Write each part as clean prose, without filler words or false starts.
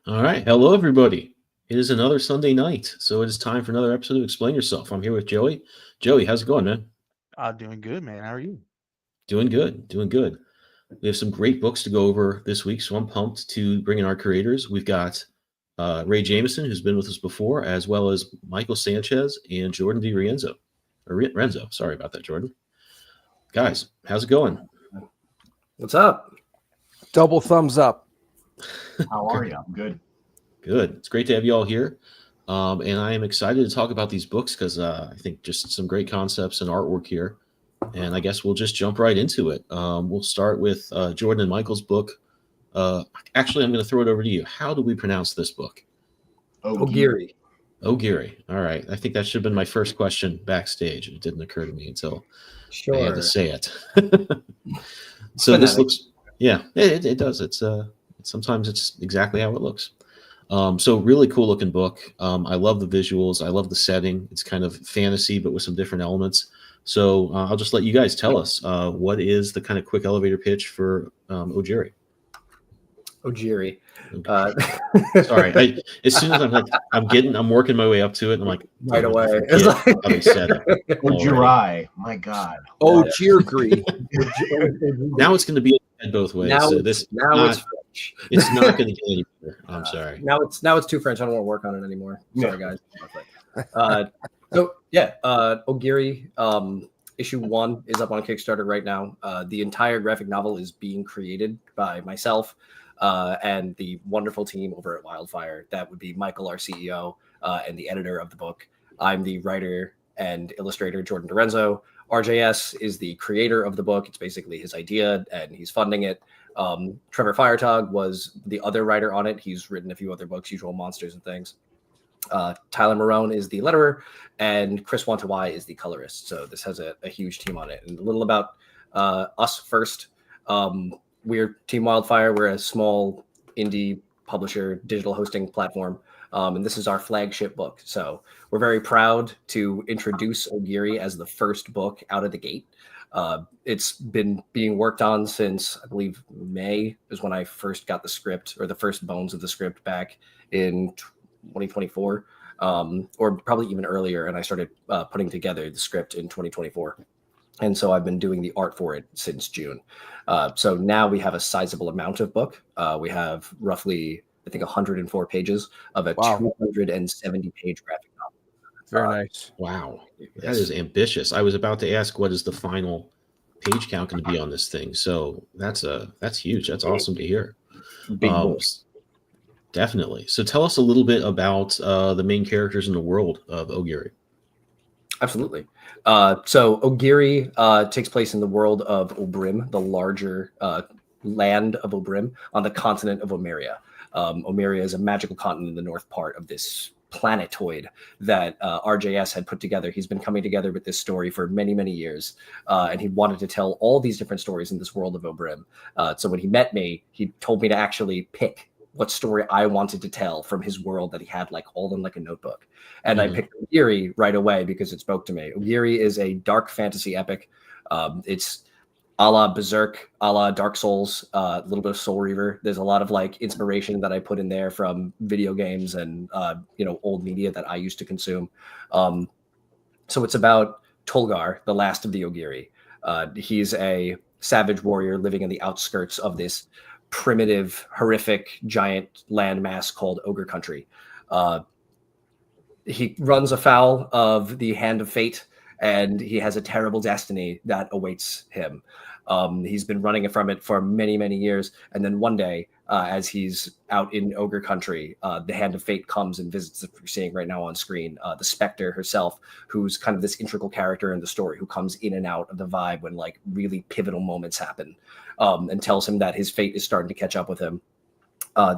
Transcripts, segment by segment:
All right. Hello, everybody. It is another Sunday night, so it is time for another episode of Explain Yourself. I'm here with Joey. Joey, how's it going, man? Doing good, man. How are you? Doing good. Doing good. We have some great books to go over this week, so I'm pumped to bring in our creators. We've got Ray Jameson, who's been with us before, as well as Michael Sanchez and Jordan DiRienzo. Or Renzo. Sorry about that, Jordan. Guys, how's it going? What's up? Double thumbs up. How are you? I'm good. Good. It's great to have you all here. And I am excited to talk about these books because I think just some great concepts and artwork here. And I guess we'll just jump right into it. We'll start with Jordan and Michael's book. Actually, I'm going to throw it over to you. How do we pronounce this book? Ogiri. Ogiri. All right. I think that should have been my first question backstage. It didn't occur to me until I had to say it. So this looks, yeah, it does. It's sometimes it's exactly how it looks. So really cool looking book. I love the visuals. I love the setting. It's kind of fantasy, but with some different elements. So I'll just let you guys tell us what is the kind of quick elevator pitch for Ogiri. Ogiri. Sorry, as soon as I'm working my way up to it. And I'm like right away. It's like, how they said it. Ogiri. My God. Ogiri. Now it's going to be both ways. Now, so it's French. It's not going to get any better. I'm sorry. Now it's too French. I don't want to work on it anymore. Sorry, guys. Ogiri, issue 1 is up on Kickstarter right now. The entire graphic novel is being created by myself and the wonderful team over at Wildfire. That would be Michael, our CEO, and the editor of the book. I'm the writer and illustrator, Jordan DiRienzo. RJS is the creator of the book. It's basically his idea, and he's funding it. Trevor Firetog was the other writer on it. He's written a few other books, Usual Monsters and things. Tyler Marone is the letterer, and Chris Wantawai is the colorist. So this has a huge team on it. And a little about us first. We're Team Wildfire. We're a small indie publisher, digital hosting platform. And this is our flagship book. So we're very proud to introduce Ogiri as the first book out of the gate. It's been being worked on since, I believe, May is when I first got the script, or the first bones of the script, back in 2024, or probably even earlier. And I started putting together the script in 2024. And so I've been doing the art for it since June. So now we have a sizable amount of book. We have roughly, I think, 104 pages of a 270-page graphic novel. Very nice. Wow. That is ambitious. I was about to ask, what is the final page count going to be on this thing? So that's huge. That's awesome to hear. Big books. Definitely. So tell us a little bit about the main characters in the world of Ogiri. Absolutely. So Ogiri takes place in the world of Obrim, the larger land of Obrim on the continent of Omeria. Omeria is a magical continent in the north part of this planetoid that RJS had put together. He's been coming together with this story for many, many years, and he wanted to tell all these different stories in this world of Obrim. So when he met me, he told me to actually pick what story I wanted to tell from his world that he had like all in like a notebook. And I picked Ogiri right away because it spoke to me. Ogiri is a dark fantasy epic. It's a la Berserk, a la Dark Souls, a little bit of Soul Reaver. There's a lot of like inspiration that I put in there from video games and old media that I used to consume. So it's about Tolgar, the last of the Ogiri. He's a savage warrior living in the outskirts of this primitive, horrific, giant landmass called Ogre Country. He runs afoul of the hand of fate, and he has a terrible destiny that awaits him. He's been running from it for many, many years. And then one day, as he's out in Ogre Country, the hand of fate comes and visits, as we're seeing right now on screen, the Spectre herself, who's kind of this integral character in the story, who comes in and out of the vibe when like really pivotal moments happen, and tells him that his fate is starting to catch up with him.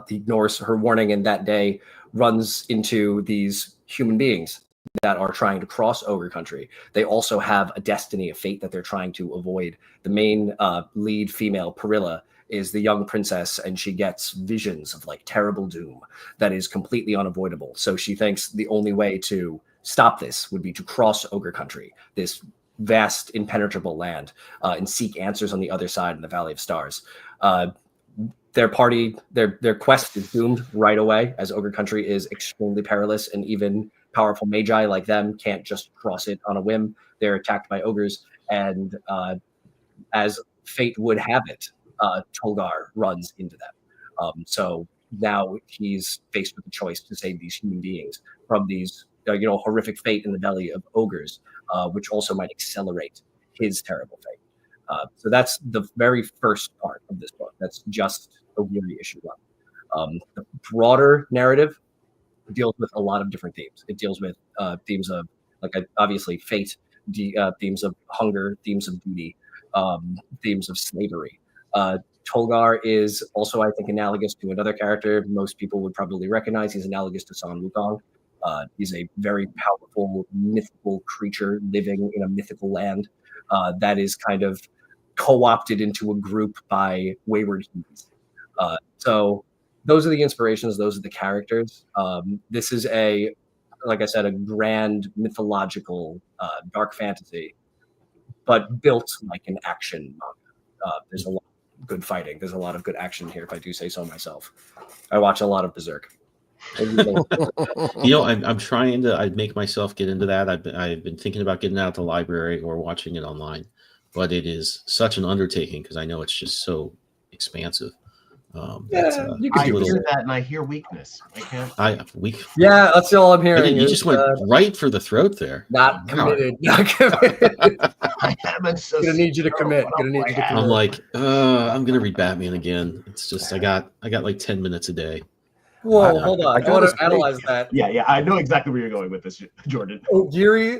He ignores her warning, and that day runs into these human beings that are trying to cross Ogre Country. They also have a destiny, a fate that they're trying to avoid. The main lead female, Perilla, is the young princess, and she gets visions of like terrible doom that is completely unavoidable. So she thinks the only way to stop this would be to cross Ogre Country, this vast, impenetrable land, and seek answers on the other side in the Valley of Stars. their quest is doomed right away, as Ogre Country is extremely perilous, and even powerful magi like them can't just cross it on a whim. They're attacked by ogres, and as fate would have it, Tolgar runs into them. So now he's faced with the choice to save these human beings from these horrific fate in the belly of ogres, which also might accelerate his terrible fate. So that's the very first part of this book. That's just Ogiri issue 1. The broader narrative deals with a lot of different themes. It deals with themes of, obviously, fate, themes of hunger, themes of duty, themes of slavery. Tolgar is also, I think, analogous to another character most people would probably recognize. He's analogous to San Wukong. He's a very powerful, mythical creature living in a mythical land that is kind of co-opted into a group by wayward humans. So those are the inspirations. Those are the characters. This is like I said, a grand mythological dark fantasy, but built like an action manga. There's a lot of good fighting. There's a lot of good action here, if I do say so myself. I watch a lot of Berserk. I'm trying to. I make myself get into that. I've been thinking about getting out of the library or watching it online, but it is such an undertaking because I know it's just so expansive. You I hear that, and I hear weakness. I can't. Weak. Yeah, that's all I'm hearing. You just went right for the throat there. Not committed. Not committed. I am so. Gonna need you to commit. I'm like, I'm gonna read Batman again. It's just I got like 10 minutes a day. Whoa, hold on. I want to analyze that. Yeah, I know exactly where you're going with this, Jordan. Ogiri,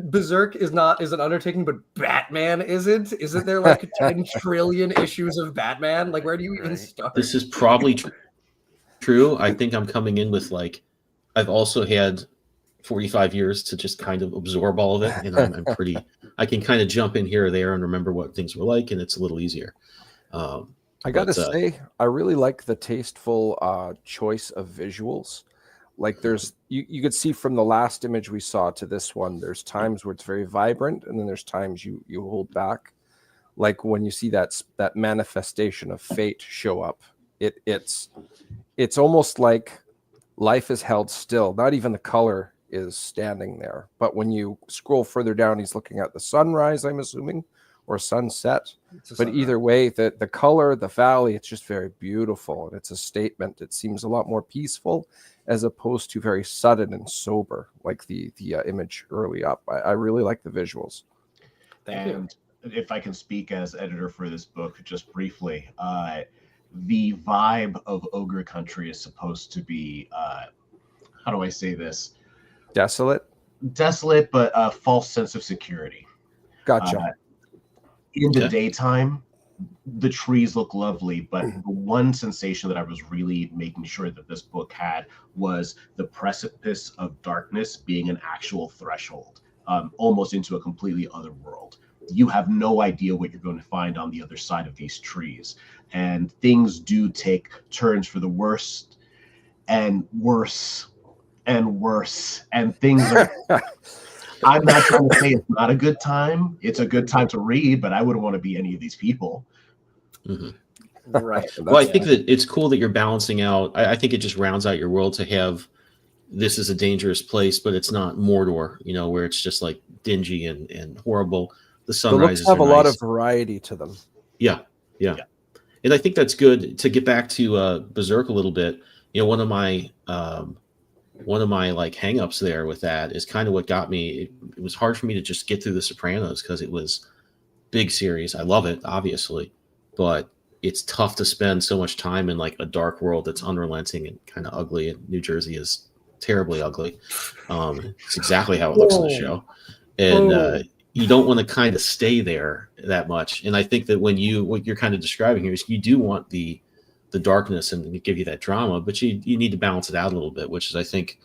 Berserk is an undertaking, but Batman isn't. Isn't there like 10 trillion issues of Batman? Like, where do you even start? This is probably true. I think I'm coming in with I've also had 45 years to just kind of absorb all of it, and I'm pretty. I can kind of jump in here or there and remember what things were like, and it's a little easier. I gotta say, I really like the tasteful choice of visuals. Like there's, you could see from the last image we saw to this one, there's times where it's very vibrant, and then there's times you hold back. Like when you see that manifestation of fate show up, it's almost like life is held still. Not even the color is standing there. But when you scroll further down, he's looking at the sunrise, I'm assuming, or sunset. But either way, the color, the valley, it's just very beautiful, and it's a statement. It seems a lot more peaceful as opposed to very sudden and sober, like the image early up. I really like the visuals. And if I can speak as editor for this book just briefly, the vibe of Ogre Country is supposed to be, how do I say this? Desolate, but a false sense of security. Gotcha. In the daytime, the trees look lovely, but the one sensation that I was really making sure that this book had was the precipice of darkness being an actual threshold, almost into a completely other world. You have no idea what you're going to find on the other side of these trees, and things do take turns for the worst and worse and worse, and things are... I'm not trying to say it's not a good time. It's a good time to read, but I wouldn't want to be any of these people. Mm-hmm. Right. Well, I think that it's cool that you're balancing out. I think it just rounds out your world to have this is a dangerous place, but it's not Mordor, where it's just like dingy and horrible. The sunrises have a nice. lot of variety to them. Yeah. And I think that's good. To get back to Berserk a little bit, one of my like hangups there with that is kind of what got me. It was hard for me to just get through The Sopranos because it was big series. I love it, obviously, but it's tough to spend so much time in like a dark world that's unrelenting and kind of ugly. And New Jersey is terribly ugly. It's exactly how it looks in the show, and you don't want to kind of stay there that much. And I think that what you're kind of describing here is you do want the darkness and give you that drama, but you need to balance it out a little bit, which is, I think,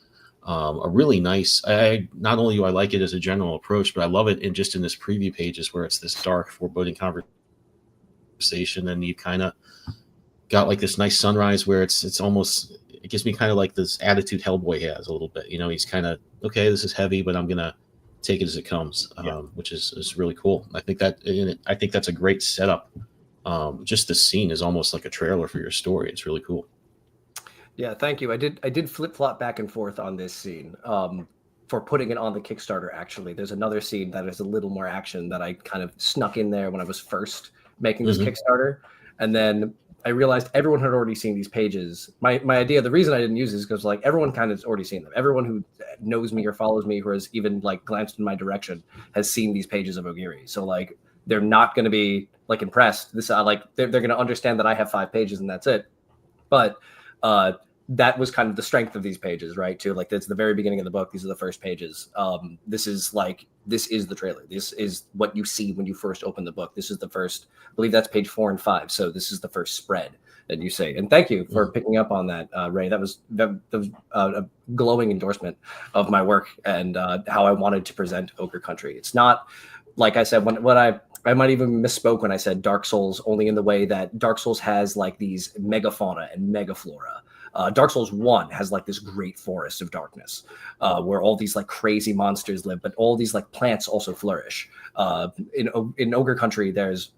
a really nice. Not only do I like it as a general approach, but I love it in this preview pages where it's this dark, foreboding conversation, and you kind of got like this nice sunrise where it's almost, it gives me kind of like this attitude Hellboy has a little bit. He's kind of, okay, this is heavy, but I'm gonna take it as it comes, which is really cool. I think that's a great setup just the scene is almost like a trailer for your story. It's really cool. Yeah, thank you. I did flip-flop back and forth on this scene for putting it on the Kickstarter, actually. There's another scene that is a little more action that I kind of snuck in there when I was first making this Kickstarter. And then I realized everyone had already seen these pages. My idea, the reason I didn't use this is because like everyone kind of has already seen them. Everyone who knows me or follows me, who has even like glanced in my direction, has seen these pages of Ogiri. So like they're not going to be like impressed. This like they're going to understand that I have 5 pages and that's it. But that was kind of the strength of these pages, right? Too like that's the very beginning of the book. These are the first pages. This is the trailer. This is what you see when you first open the book. This is the first, I believe that's page 4 and 5. So this is the first spread that you say. And thank you for picking up on that, Ray. That was a glowing endorsement of my work and how I wanted to present Ogre Country. It's not like I said when I might even misspoke when I said Dark Souls, only in the way that Dark Souls has like these megafauna and megaflora. Dark Souls 1 has like this great forest of darkness where all these like crazy monsters live, but all these like plants also flourish. In Ogre Country, there's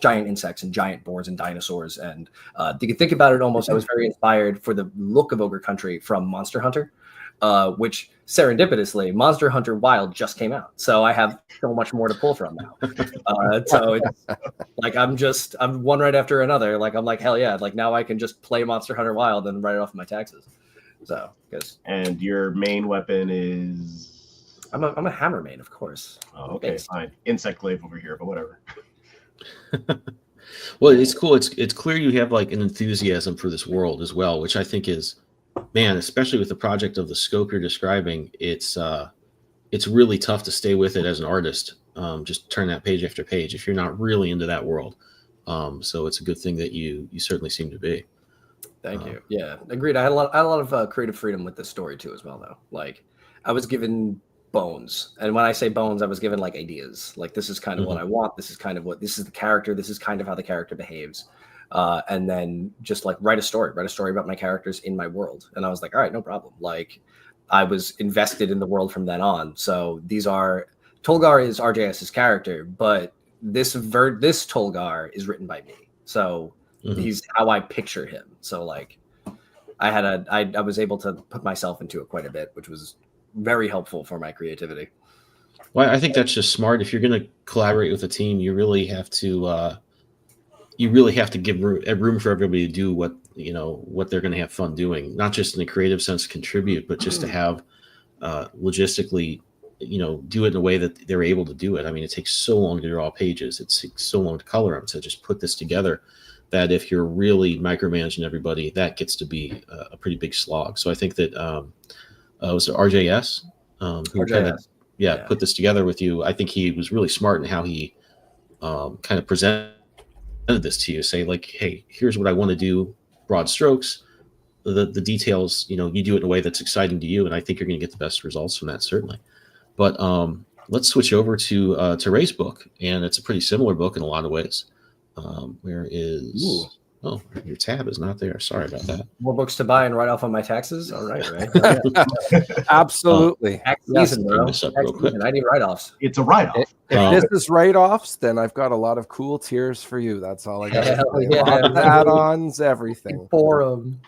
giant insects and giant boars and dinosaurs. And you can think about it almost, I was very inspired for the look of Ogre Country from Monster Hunter, which serendipitously, Monster Hunter Wild just came out. So I have so much more to pull from now. So it's like, I'm one right after another. Like, I'm like, hell yeah. Like now I can just play Monster Hunter Wild and write it off of my taxes. So, because. And your main weapon is? I'm a hammer main, of course. Oh, okay, fine. Insect glaive over here, but whatever. Well, it's cool. It's clear you have like an enthusiasm for this world as well, which I think is, man, especially with the project of the scope you're describing, it's really tough to stay with it as an artist. Just turn that page after page if you're not really into that world. So it's a good thing that you certainly seem to be. Thank you. Yeah, agreed. I had a lot of creative freedom with this story too, as well. Though, like I was given bones, and when I say bones, I was given like ideas. Like this is kind of what I want. This is kind of this is the character. This is kind of how the character behaves. And then just like write a story about my characters in my world. And I was like, all right, no problem. Like I was invested in the world from then on. So Tolgar is RJS's character, but this Tolgar is written by me. So he's how I picture him. So like I was able to put myself into it quite a bit, which was very helpful for my creativity. Well, I think that's just smart. If you're going to collaborate with a team, you really have to give room for everybody to do what they're going to have fun doing, not just in a creative sense contribute, but just to have logistically, do it in a way that they're able to do it. I mean, it takes so long to draw pages. It takes so long to color them. So just put this together that if you're really micromanaging everybody, that gets to be a pretty big slog. So I think that was it RJS who RJS. Put this together with you. I think he was really smart in how he kind of presented this to you, say like, hey, here's what I want to do, broad strokes, the details, you do it in a way that's exciting to you, and I think you're going to get the best results from that, certainly. But let's switch over to Ray's book, and it's a pretty similar book in a lot of ways. Where is your tab is not there, sorry about that. More books to buy and write off on my taxes. All right, Ray. Absolutely. Tax season, bro. I need write-offs. It's a write-off. If this is write-offs, then I've got a lot of cool tiers for you. That's all I got. Yeah. Add-ons, everything. Forum.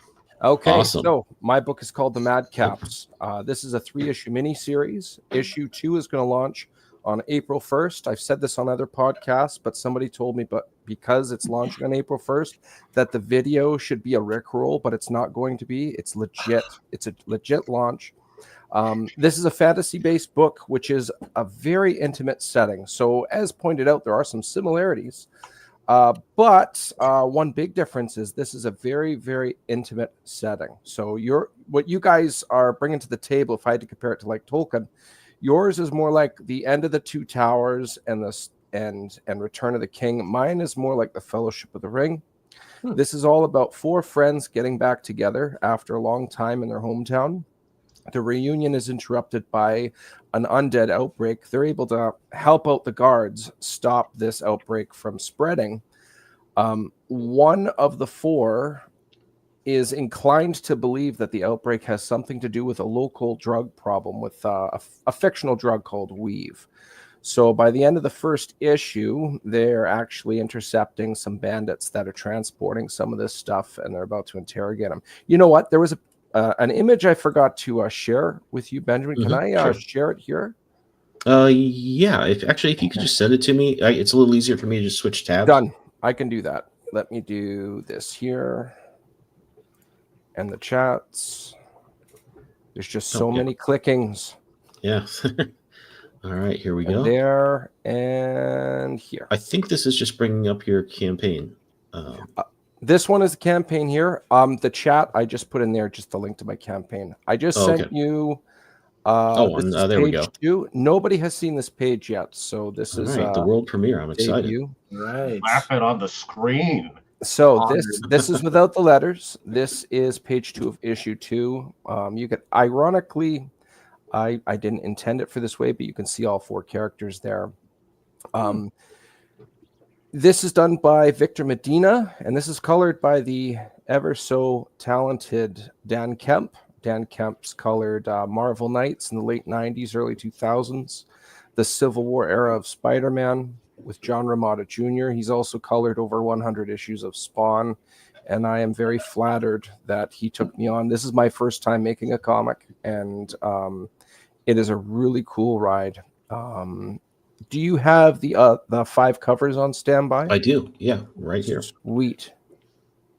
Okay, awesome. So my book is called The Madcaps. This is a 3-issue mini-series. Issue 2 is going to launch on April 1st. I've said this on other podcasts, but somebody told me, but because it's launching on April 1st, that the video should be a Rickroll, but it's not going to be. It's legit. It's a legit launch. This is a fantasy-based book, which is a very intimate setting. So as pointed out, there are some similarities. But one big difference is this is a very, very intimate setting. So what you guys are bringing to the table, if I had to compare it to like Tolkien, yours is more like the End of the Two Towers and Return of the King. Mine is more like the Fellowship of the Ring. This is all about 4 friends getting back together after a long time in their hometown. The reunion is interrupted by an undead outbreak. They're able to help out the guards stop this outbreak from spreading. One of the 4 is inclined to believe that the outbreak has something to do with a local drug problem with a fictional drug called Weave. So by the end of the first issue, they're actually intercepting some bandits that are transporting some of this stuff, and they're about to interrogate them. You know what? There was an image I forgot to share with you, Benjamin. Can I share it here? Yeah. If you could just send it to me, it's a little easier for me to just switch tabs. Done. I can do that. Let me do this here. And the chats. There's just so many clickings. Yeah. All right, here we go. There and here. I think this is just bringing up your campaign. This one is the campaign here. The chat, I just put in there just the link to my campaign. I just sent you there we go. 2. Nobody has seen this page yet, so this is the world premiere. I'm excited. Right. Laugh it on the screen. So this is without the letters. This is page 2 of issue 2. You could ironically, I didn't intend it for this way, but you can see all 4 characters there. This is done by Victor Medina, and this is colored by the ever so talented Dan Kemp. Dan Kemp's colored Marvel Knights in the late 90s, early 2000s, the Civil War era of Spider-Man with John Romita Jr. He's also colored over 100 issues of Spawn, and I am very flattered that he took me on. This is my first time making a comic, and it is a really cool ride. Do you have the 5 covers on standby? I do. Yeah, right here. Sweet.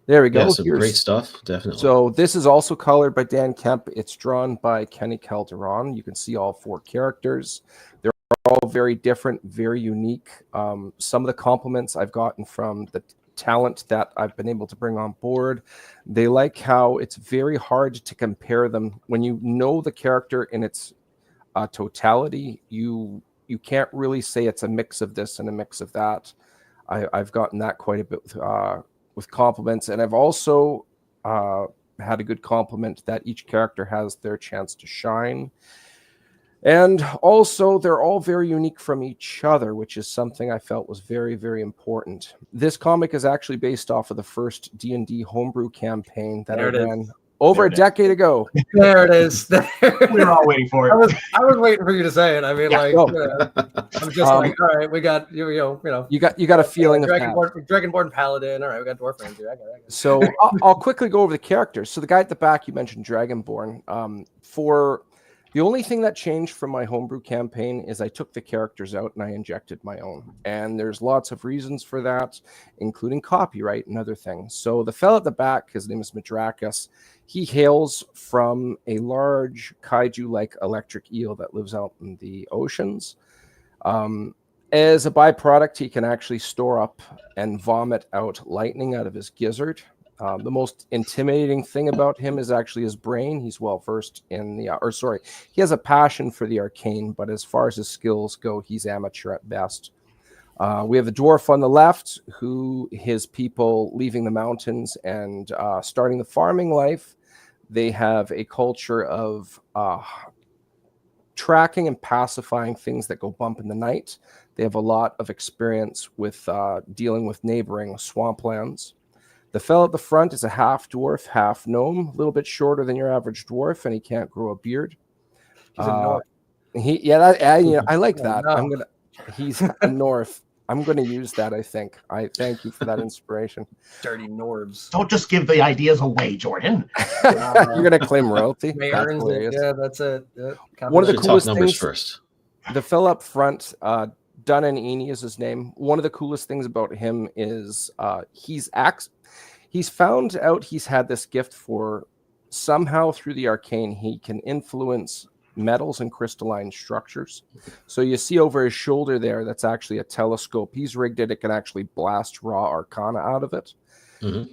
There we go. Yeah, some great stuff, definitely. So this is also colored by Dan Kemp. It's drawn by Kenny Calderon. You can see all 4 characters. They're all very different, very unique. Some of the compliments I've gotten from the talent that I've been able to bring on board, they like how it's very hard to compare them. When you know the character in its totality, you can't really say it's a mix of this and a mix of that. I've gotten that quite a bit with compliments, and I've also had a good compliment that each character has their chance to shine. And also, they're all very unique from each other, which is something I felt was very, very important. This comic is actually based off of the first D&D homebrew campaign that I ran over a decade ago. There it is. We were all waiting for it. I was waiting for you to say it. I mean, I'm just like, all right, we got you got a feeling of Dragonborn Paladin. All right, we got Dwarf Ranger. I got it. So I'll quickly go over the characters. So the guy at the back, you mentioned Dragonborn. For the only thing that changed from my homebrew campaign is I took the characters out and I injected my own. And there's lots of reasons for that, including copyright and other things. So the fellow at the back, his name is Madrakas. He hails from a large kaiju-like electric eel that lives out in the oceans. As a byproduct, he can actually store up and vomit out lightning out of his gizzard. The most intimidating thing about him is actually his brain. He's well versed in he has a passion for the arcane, but as far as his skills go, he's amateur at best. We have the dwarf on the left, who his people leaving the mountains and starting the farming life. They have a culture of tracking and pacifying things that go bump in the night. They have a lot of experience with dealing with neighboring swamplands. The fellow at the front is a half dwarf, half gnome, a little bit shorter than your average dwarf, and he can't grow a beard. He's a North. I like that. No. He's a North. I'm going to use that, I think. I thank you for that inspiration. Dirty Nords. Don't just give the ideas away, Jordan. You're going to claim royalty? Yeah, that's it. One of the coolest things first. The fellow up front, Dunan Eni is his name. One of the coolest things about him is he's found out he's had this gift for somehow through the arcane. He can influence metals and crystalline structures. So you see over his shoulder there, that's actually a telescope. He's rigged it. It can actually blast raw arcana out of it. Mm-hmm.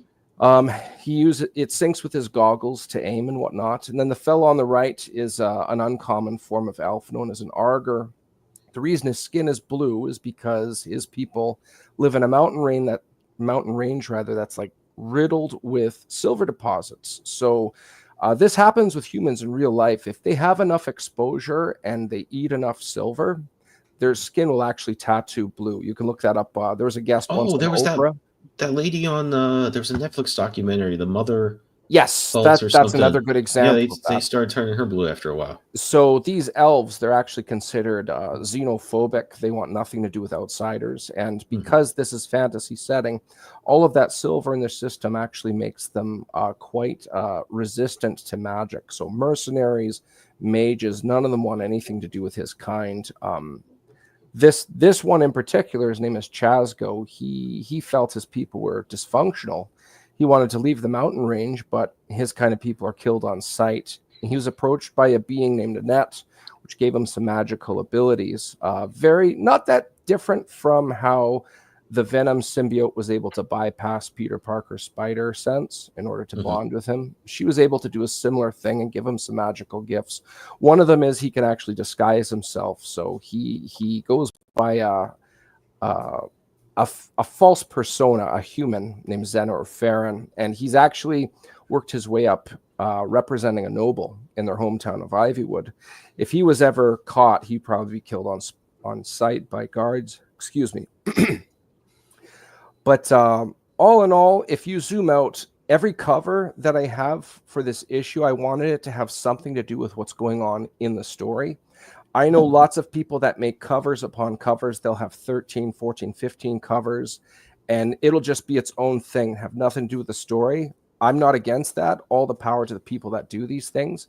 It syncs with his goggles to aim and whatnot. And then the fellow on the right is an uncommon form of elf known as an Arger. The reason his skin is blue is because his people live in a mountain range that's like riddled with silver deposits. So this happens with humans in real life. If they have enough exposure and they eat enough silver, their skin will actually tattoo blue. You can look that up. There was a guest once on Oprah. That lady on there was a Netflix documentary, The Mother. Yes, cults or that's something. another good example. Yeah, they started turning her blue after a while. So these elves, they're actually considered xenophobic. They want nothing to do with outsiders. And because this is fantasy setting, all of that silver in their system actually makes them quite resistant to magic. So mercenaries, mages, none of them want anything to do with his kind. This one in particular, his name is Chazgo. He felt his people were dysfunctional. He wanted to leave the mountain range, but his kind of people are killed on sight. He was approached by a being named Annette, which gave him some magical abilities. Very not that different from how the Venom symbiote was able to bypass Peter Parker's spider sense in order to bond with him. She was able to do a similar thing and give him some magical gifts. One of them is he can actually disguise himself. So he goes by a false persona, a human named Zen or Farron, and he's actually worked his way up representing a noble in their hometown of Ivywood. If he was ever caught, he'd probably be killed on sight by guards. Excuse me. But all in all, if you zoom out, every cover that I have for this issue, I wanted it to have something to do with what's going on in the story. I know lots of people that make covers upon covers. They'll have 13, 14, 15 covers, and it'll just be its own thing, have nothing to do with the story. I'm not against that. All the power to the people that do these things.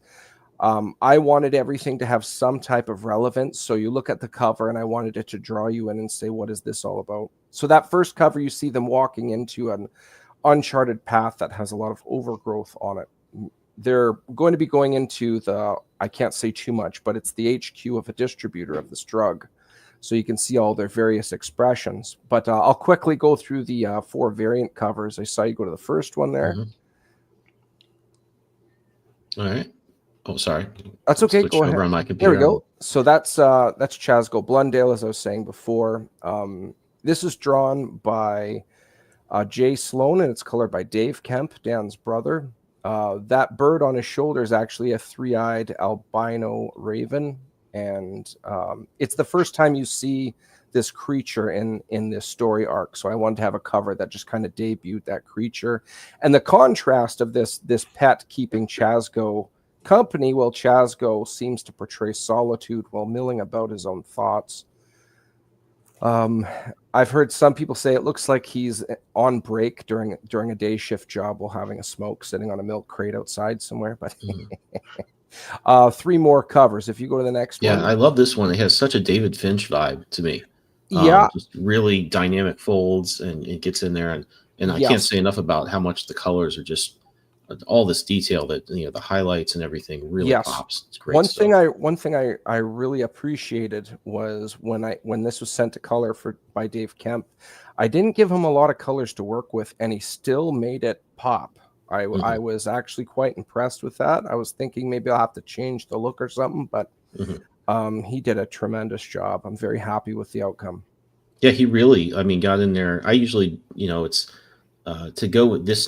I wanted everything to have some type of relevance. So you look at the cover, and I wanted it to draw you in and say, what is this all about? So that first cover, you see them walking into an uncharted path that has a lot of overgrowth on it. They're going to be going into I can't say too much, but it's the HQ of a distributor of this drug. So you can see all their various expressions. But I'll quickly go through the 4 variant covers. I saw you go to the first one there. All right. Oh, sorry. That's okay. Go ahead. On my computer. There we go. So that's Chazgo Blundale, as I was saying before. This is drawn by Jay Sloan, and it's colored by Dave Kemp, Dan's brother. That bird on his shoulder is actually a 3-eyed albino raven, and it's the first time you see this creature in this story arc. So I wanted to have a cover that just kind of debuted that creature, and the contrast of this pet keeping Chazgo company, while Chazgo seems to portray solitude while milling about his own thoughts. I've heard some people say it looks like he's on break during a day shift job while having a smoke, sitting on a milk crate outside somewhere. But 3 more covers. If you go to the next one. Yeah, I love this one. It has such a David Finch vibe to me. Yeah. Just really dynamic folds, and it gets in there. And I can't say enough about how much the colors are just all this detail that, the highlights and everything really pops. It's great. One thing I really appreciated was when this was sent to color by Dave Kemp, I didn't give him a lot of colors to work with, and he still made it pop. I was actually quite impressed with that. I was thinking maybe I'll have to change the look or something, but he did a tremendous job. I'm very happy with the outcome. Yeah, he really, got in there. I usually, it's to go with this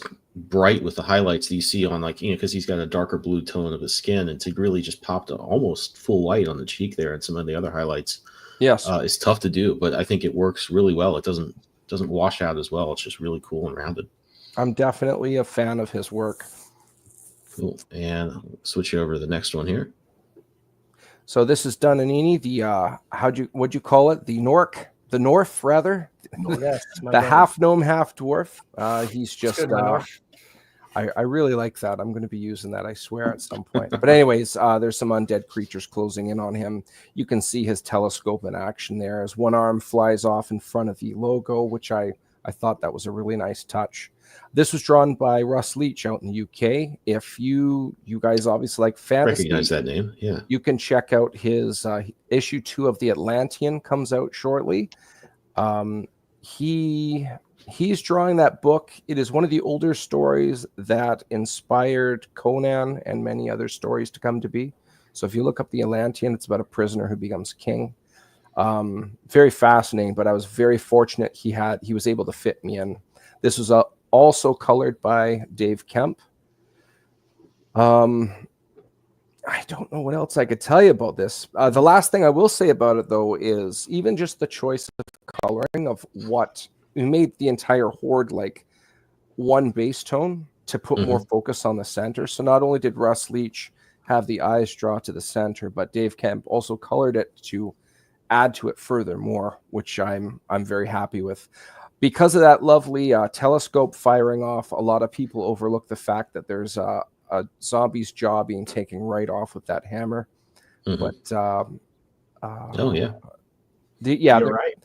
bright with the highlights that you see on, because he's got a darker blue tone of his skin, and to really just pop to almost full white on the cheek there and some of the other highlights. Yes, it's tough to do, but I think it works really well. It doesn't wash out as well. It's just really cool and rounded. I'm definitely a fan of his work. Cool. And I'll switch you over to the next one here. So this is Dunanini, what'd you call it? The North, rather. Yes, the half gnome, half dwarf. He's just I really like that. I'm going to be using that, I swear, at some point. But anyways, there's some undead creatures closing in on him. You can see his telescope in action there as one arm flies off in front of the logo, which I thought that was a really nice touch. This was drawn by Russ Leach out in the UK. If you guys obviously like fantasy, recognize that name, yeah. You can check out his issue 2 of the Atlantean comes out shortly. He's drawing that book. It is one of the older stories that inspired Conan and many other stories to come to be. So if you look up the Atlantean, it's about a prisoner who becomes king. Very fascinating, but I was very fortunate he was able to fit me in. This was also colored by Dave Kemp. I don't know what else I could tell you about this. The last thing I will say about it, though, is even just the choice of coloring of what we made the entire horde like one base tone. to put more focus on the center. So not only did Russ Leach have the eyes draw to the center, but Dave Kemp also colored it to add to it furthermore, which I'm very happy with. Because of that lovely telescope firing off, a lot of people overlook the fact that there's a zombie's jaw being taken right off with that hammer. But You're right.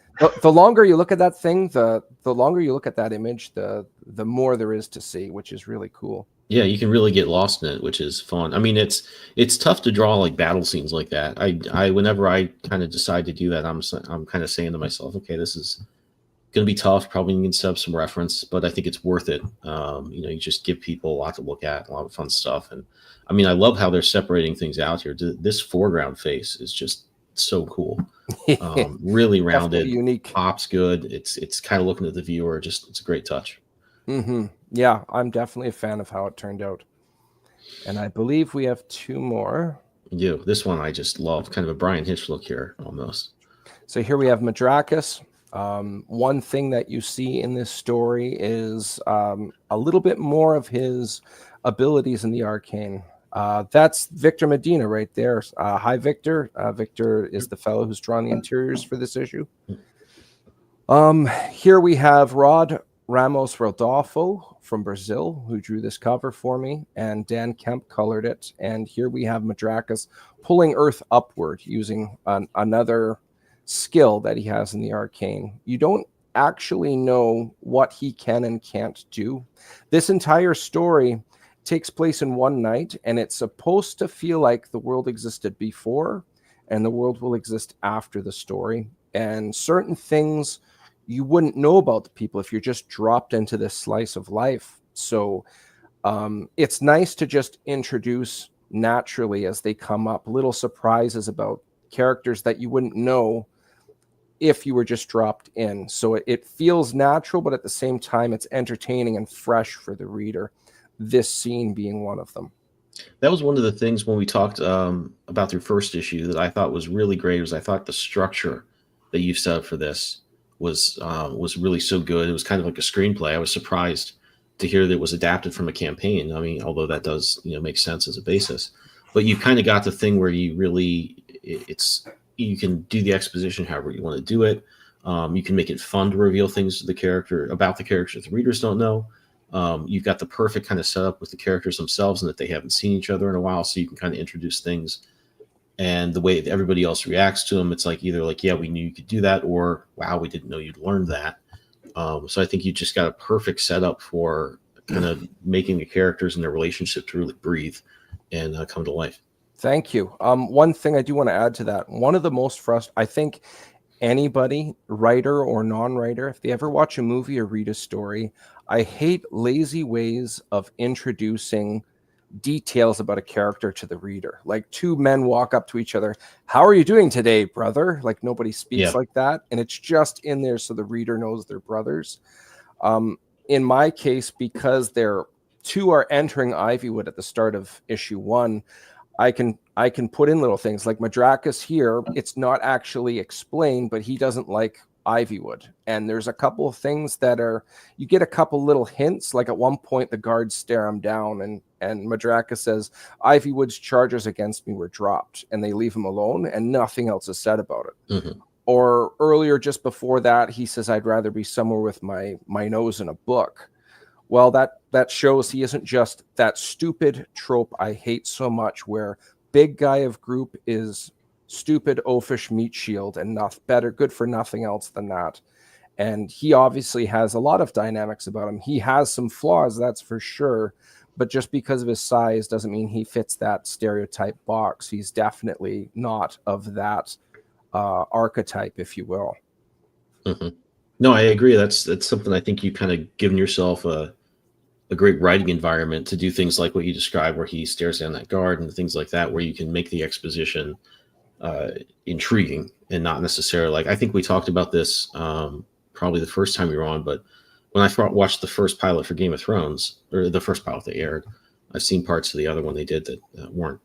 The longer you look at that thing, the longer you look at that image, the more there is to see, which is really cool. Yeah, you can really get lost in it, which is fun. I mean, it's tough to draw like battle scenes like that. I whenever I kind of decide to do that, I'm kind of saying to myself, okay, this is going to be tough. Probably need to set up some reference, but I think it's worth it. You just give people a lot to look at, a lot of fun stuff. And I mean, I love how they're separating things out here. This foreground face is just so cool. Really rounded, unique, pops good. It's kind of looking at the viewer. It's a great touch. Yeah, I'm definitely a fan of how it turned out. And I believe we have two more. This one I just love. Kind of a Brian Hitch look here, almost. So here we have Madrakis. One thing that you see in this story is a little bit more of his abilities in the arcane. That's Victor Medina right there. Hi, Victor. Victor is the fellow who's drawn the interiors for this issue. Here we have Rod Ramos Rodolfo from Brazil, who drew this cover for me, and Dan Kemp colored it. And here we have Madrakis pulling Earth upward using another skill that he has in the arcane. You don't actually know what he can and can't do. This entire story takes place in one night, and it's supposed to feel like the world existed before and the world will exist after the story. And certain things you wouldn't know about the people if you're just dropped into this slice of life. So it's nice to just introduce naturally as they come up little surprises about characters that you wouldn't know if you were just dropped in. So it feels natural, but at the same time, it's entertaining and fresh for the reader. This scene being one of them. That was one of the things when we talked about their first issue that I thought was really great. Was I thought the structure that you've set up for this was really so good. It was kind of like a screenplay. I was surprised to hear that it was adapted from a campaign. I mean, although that does make sense as a basis, but you kind of got the thing where you really you can do the exposition however you want to do it. You can make it fun to reveal things to the character about the characters the readers don't know. You've got the perfect kind of setup with the characters themselves and that they haven't seen each other in a while, so you can kind of introduce things. And the way that everybody else reacts to them, it's like either like, yeah, we knew you could do that, or wow, we didn't know you'd learned that. So I think you just got a perfect setup for kind of making the characters and their relationship to really breathe and come to life. Thank you. One thing I do want to add to that, one of the most I think anybody, writer or non-writer, if they ever watch a movie or read a story, I hate lazy ways of introducing details about a character to the reader. Like two men walk up to each other. How are you doing today, brother? Like nobody speaks like that. And it's just in there so the reader knows they're brothers. In my case, because they're two are entering Ivywood at the start of issue 1, I can put in little things like Madrakis here. It's not actually explained, but he doesn't like Ivywood. And there's a couple of things that you get a couple little hints. Like at one point, the guards stare him down and Madrakis says, Ivywood's charges against me were dropped, and they leave him alone and nothing else is said about it. Mm-hmm. Or earlier, just before that, he says, I'd rather be somewhere with my nose in a book. Well, that shows he isn't just that stupid trope I hate so much where big guy of group is stupid, oafish meat shield and good for nothing else than that. And he obviously has a lot of dynamics about him. He has some flaws, that's for sure. But just because of his size doesn't mean he fits that stereotype box. He's definitely not of that archetype, if you will. Mm-hmm. No, I agree. That's something I think you kind of given yourself a great writing environment to do things like what you described, where he stares down that guard and things like that, where you can make the exposition intriguing and not necessarily like, I think we talked about this probably the first time we were on, but when I watched the first pilot for Game of Thrones, or the first pilot they aired, I've seen parts of the other one they did that weren't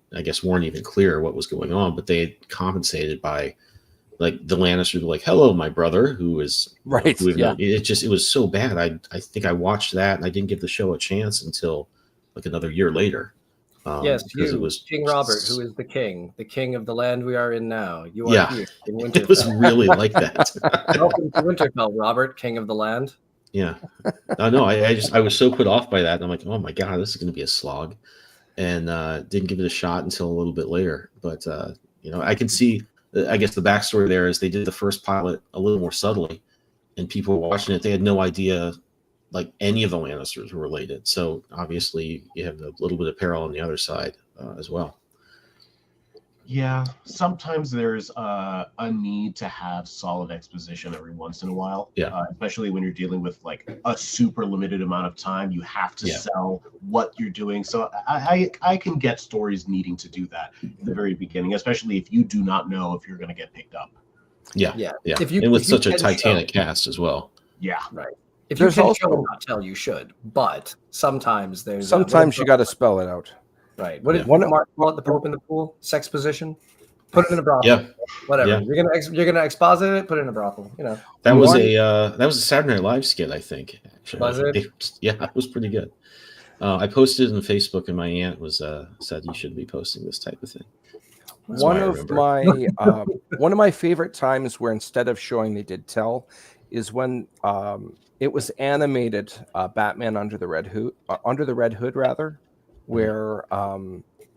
even clear what was going on, but they had compensated by like the Lannisters were like, "Hello, my brother," who is right. It was so bad. I think I watched that and I didn't give the show a chance until like another year later. Yes, because it was King Robert, who is the king of the land we are in now. You are Yeah. here in Winterfell. It was really like that. Welcome to Winterfell, Robert, king of the land. Yeah. No, I was so put off by that. I'm like, oh my God, this is going to be a slog. And didn't give it a shot until a little bit later. But, I can see, I guess the backstory there is they did the first pilot a little more subtly, and people were watching it. They had no idea like any of the Lannisters were related. So obviously you have a little bit of peril on the other side as well. Yeah, sometimes there's a need to have solid exposition every once in a while. Yeah. Especially when you're dealing with like a super limited amount of time, you have to sell what you're doing. So I can get stories needing to do that at the very beginning, especially if you do not know if you're going to get picked up. Yeah. And with such a Titanic cast as well. Yeah. Right. If you can show and not tell, you should. But sometimes you got to spell it out. Right. What did Mark call it? The Pope in the pool? Sex position? Put it in a brothel. Yeah. Whatever. Yeah. You're gonna exposit it. Put it in a brothel. That was a Saturday Night Live skit, I think. Actually, was it? Yeah, it was pretty good. I posted it on Facebook, and my aunt was said you should be posting this type of thing. That's one of my favorite times where instead of showing they did tell is when it was animated Batman Under the Red Hood rather, where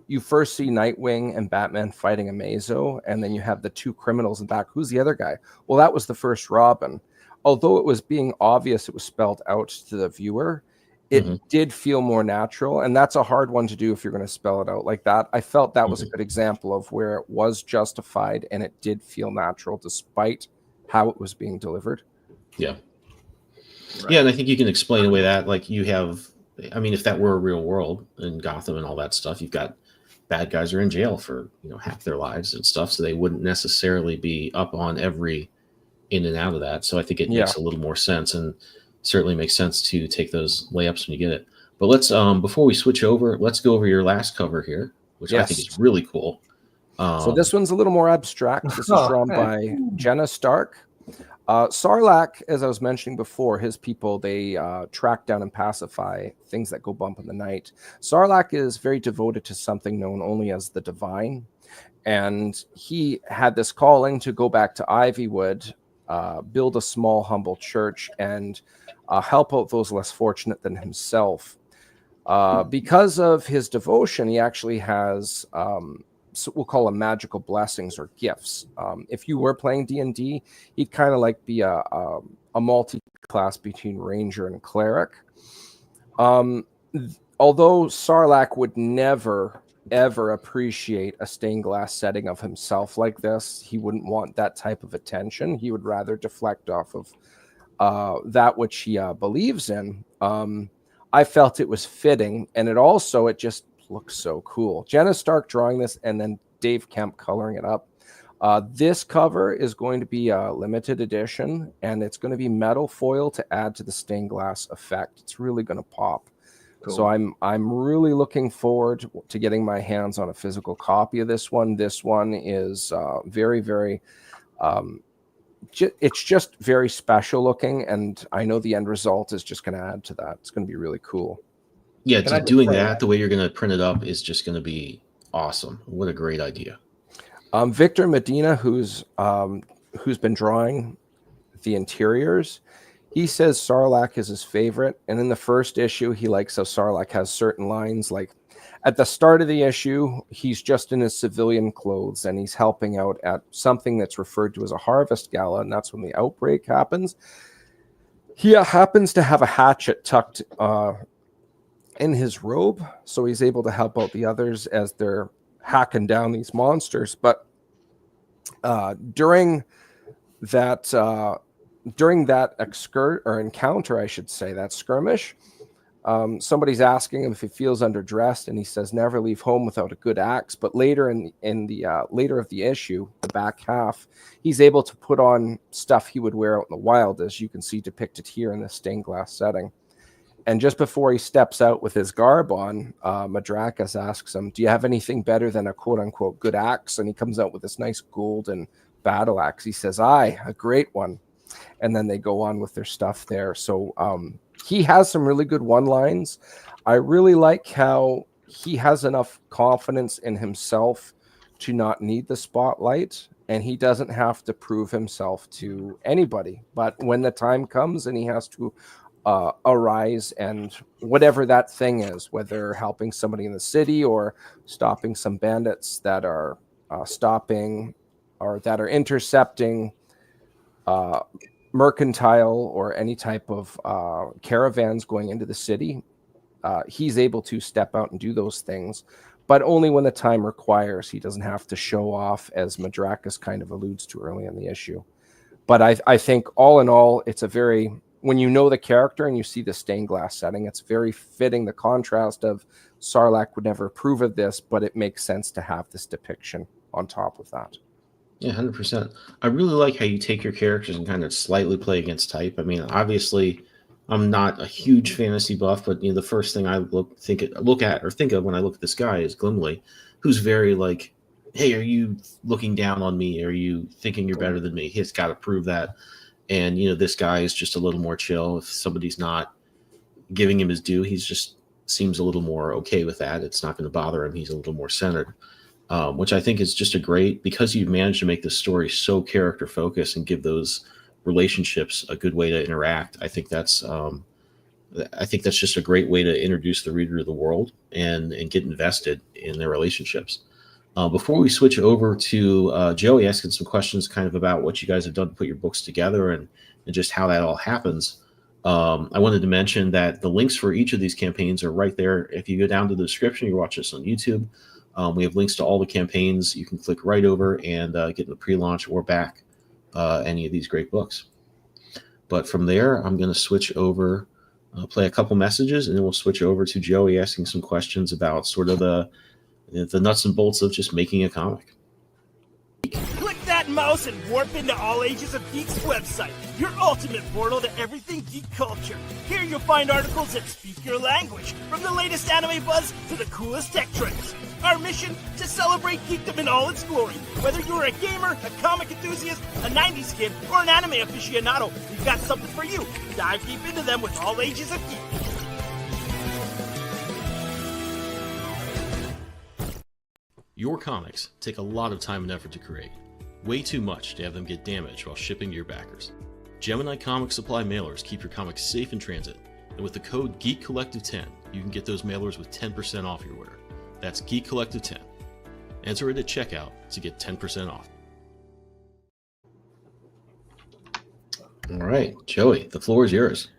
you first see Nightwing and Batman fighting Amazo, and then you have the two criminals in back. Who's the other guy? Well, that was the first Robin. Although it was being obvious, it was spelled out to the viewer. It did feel more natural, and that's a hard one to do if you're going to spell it out like that. I felt that was a good example of where it was justified, and it did feel natural despite how it was being delivered. Yeah. Right. Yeah, and I think you can explain away that, like, you have, I mean, if that were a real world in Gotham and all that stuff, you've got bad guys are in jail for, half their lives and stuff, so they wouldn't necessarily be up on every in and out of that. So I think it makes a little more sense, and certainly makes sense to take those layups when you get it. But let's before we switch over, let's go over your last cover here, which I think is really cool. So this one's a little more abstract. This is drawn by Jenna Stark. Sarlacc, as I was mentioning before, his people, they track down and pacify things that go bump in the night. Sarlacc is very devoted to something known only as the divine, and he had this calling to go back to Ivywood, build a small, humble church, and help out those less fortunate than himself. Because of his devotion, he actually has so we'll call them magical blessings or gifts. If you were playing D&D, he'd kind of like be a multi-class between ranger and cleric. Although Sarlacc would never ever appreciate a stained glass setting of himself like this, he wouldn't want that type of attention. He would rather deflect off of that which he believes in. I felt it was fitting, and it just looks so cool. Jenna Stark drawing this, and then Dave Kemp coloring it up. This cover is going to be a limited edition, and it's going to be metal foil to add to the stained glass effect. It's really going to pop. Cool. So I'm really looking forward to getting my hands on a physical copy of this one. This one is very, very it's just very special looking, and I know the end result is just going to add to that. It's going to be really cool. Yeah, doing that the way you're going to print it up is just going to be awesome. What a great idea. Victor Medina, who's been drawing the interiors, he says Sarlacc is his favorite. And in the first issue, he likes how Sarlacc has certain lines. Like at the start of the issue, he's just in his civilian clothes, and he's helping out at something that's referred to as a harvest gala, and that's when the outbreak happens. He happens to have a hatchet tucked in his robe, so he's able to help out the others as they're hacking down these monsters. But during that encounter, I should say, that skirmish, somebody's asking him if he feels underdressed, and he says never leave home without a good axe. But later later of the issue, the back half, he's able to put on stuff he would wear out in the wild, as you can see depicted here in this stained glass setting. And just before he steps out with his garb on, Madrakis asks him, do you have anything better than a quote-unquote good axe? And he comes out with this nice gold and battle axe. He says, "Aye, a great one," and then they go on with their stuff there. So he has some really good one lines. I really like how he has enough confidence in himself to not need the spotlight, and he doesn't have to prove himself to anybody. But when the time comes and he has to arise, and whatever that thing is, whether helping somebody in the city or stopping some bandits that are stopping or that are intercepting mercantile or any type of caravans going into the city, he's able to step out and do those things, but only when the time requires. He doesn't have to show off, as Madrakis kind of alludes to early in the issue. But I think all in all, it's a very, when you know the character and you see the stained glass setting, it's very fitting. The contrast of Sarlacc would never approve of this, but it makes sense to have this depiction on top of that. Yeah, 100%. I really like how you take your characters and kind of slightly play against type. I mean, obviously, I'm not a huge fantasy buff, but the first thing I look at or think of when I look at this guy is Glimley, who's very like, hey, are you looking down on me? Are you thinking you're better than me? He's got to prove that. And, this guy is just a little more chill. If somebody's not giving him his due, he's just seems a little more okay with that. It's not going to bother him. He's a little more centered, which I think is just a great, because you've managed to make the story so character focused and give those relationships a good way to interact. I think that's just a great way to introduce the reader to the world and get invested in their relationships. Before we switch over to Joey asking some questions kind of about what you guys have done to put your books together and just how that all happens, I wanted to mention that the links for each of these campaigns are right there. If you go down to the description, you watch this on YouTube, we have links to all the campaigns. You can click right over and get the pre-launch or back any of these great books. But from there, I'm going to switch over, play a couple messages, and then we'll switch over to Joey asking some questions about sort of the nuts and bolts of just making a comic. Click that mouse and warp into All Ages of Geek's website, your ultimate portal to everything geek culture. Here you'll find articles that speak your language, from the latest anime buzz to the coolest tech trends. Our mission? To celebrate geekdom in all its glory. Whether you're a gamer, a comic enthusiast, a 90s kid, or an anime aficionado, we've got something for you. Dive deep into them with All Ages of Geek. Your comics take a lot of time and effort to create. Way too much to have them get damaged while shipping to your backers. Gemini Comic Supply mailers keep your comics safe in transit, and with the code GeekCollective10, you can get those mailers with 10% off your order. That's GeekCollective10. Enter it at checkout to get 10% off. All right, Joey, the floor is yours.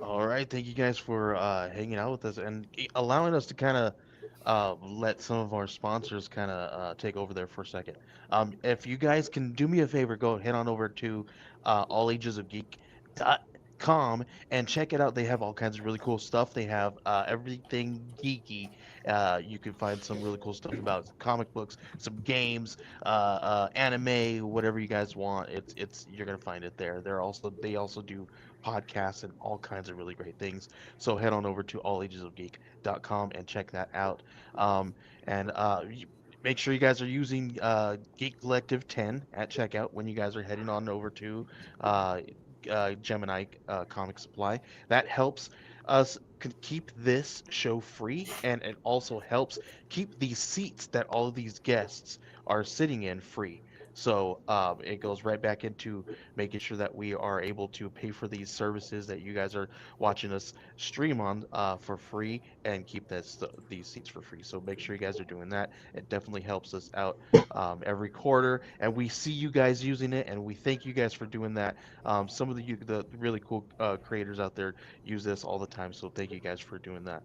All right, thank you guys for hanging out with us and allowing us to kind of let some of our sponsors kind of take over there for a second. If you guys can do me a favor, go head on over to allagesofgeek.com and check it out. They have all kinds of really cool stuff. They have everything geeky. You can find some really cool stuff about comic books, some games, anime, whatever you guys want. It's you're gonna find it there. They also do podcasts and all kinds of really great things. So head on over to allagesofgeek.com and check that out. Make sure you guys are using Geek Collective 10 at checkout when you guys are heading on over to Gemini Comic Supply. That helps us keep this show free, and it also helps keep these seats that all of these guests are sitting in free. So it goes right back into making sure that we are able to pay for these services that you guys are watching us stream on for free and keep these seats for free. So make sure you guys are doing that. It definitely helps us out every quarter, and we see you guys using it, and we thank you guys for doing that. Some of the really cool creators out there use this all the time, so thank you guys for doing that.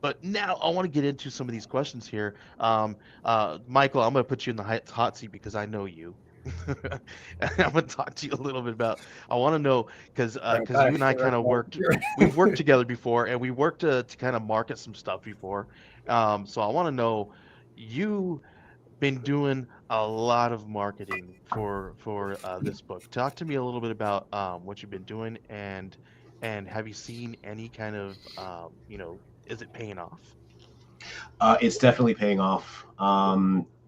But now I want to get into some of these questions here. Michael, I'm going to put you in the hot seat because I know you. I'm going to talk to you a little bit about, I want to know, because you and I kind of we've worked together before, and we worked to kind of market some stuff before. So I want to know, you've been doing a lot of marketing for this book. Talk to me a little bit about what you've been doing, and have you seen any kind of, is it paying off? It's definitely paying off.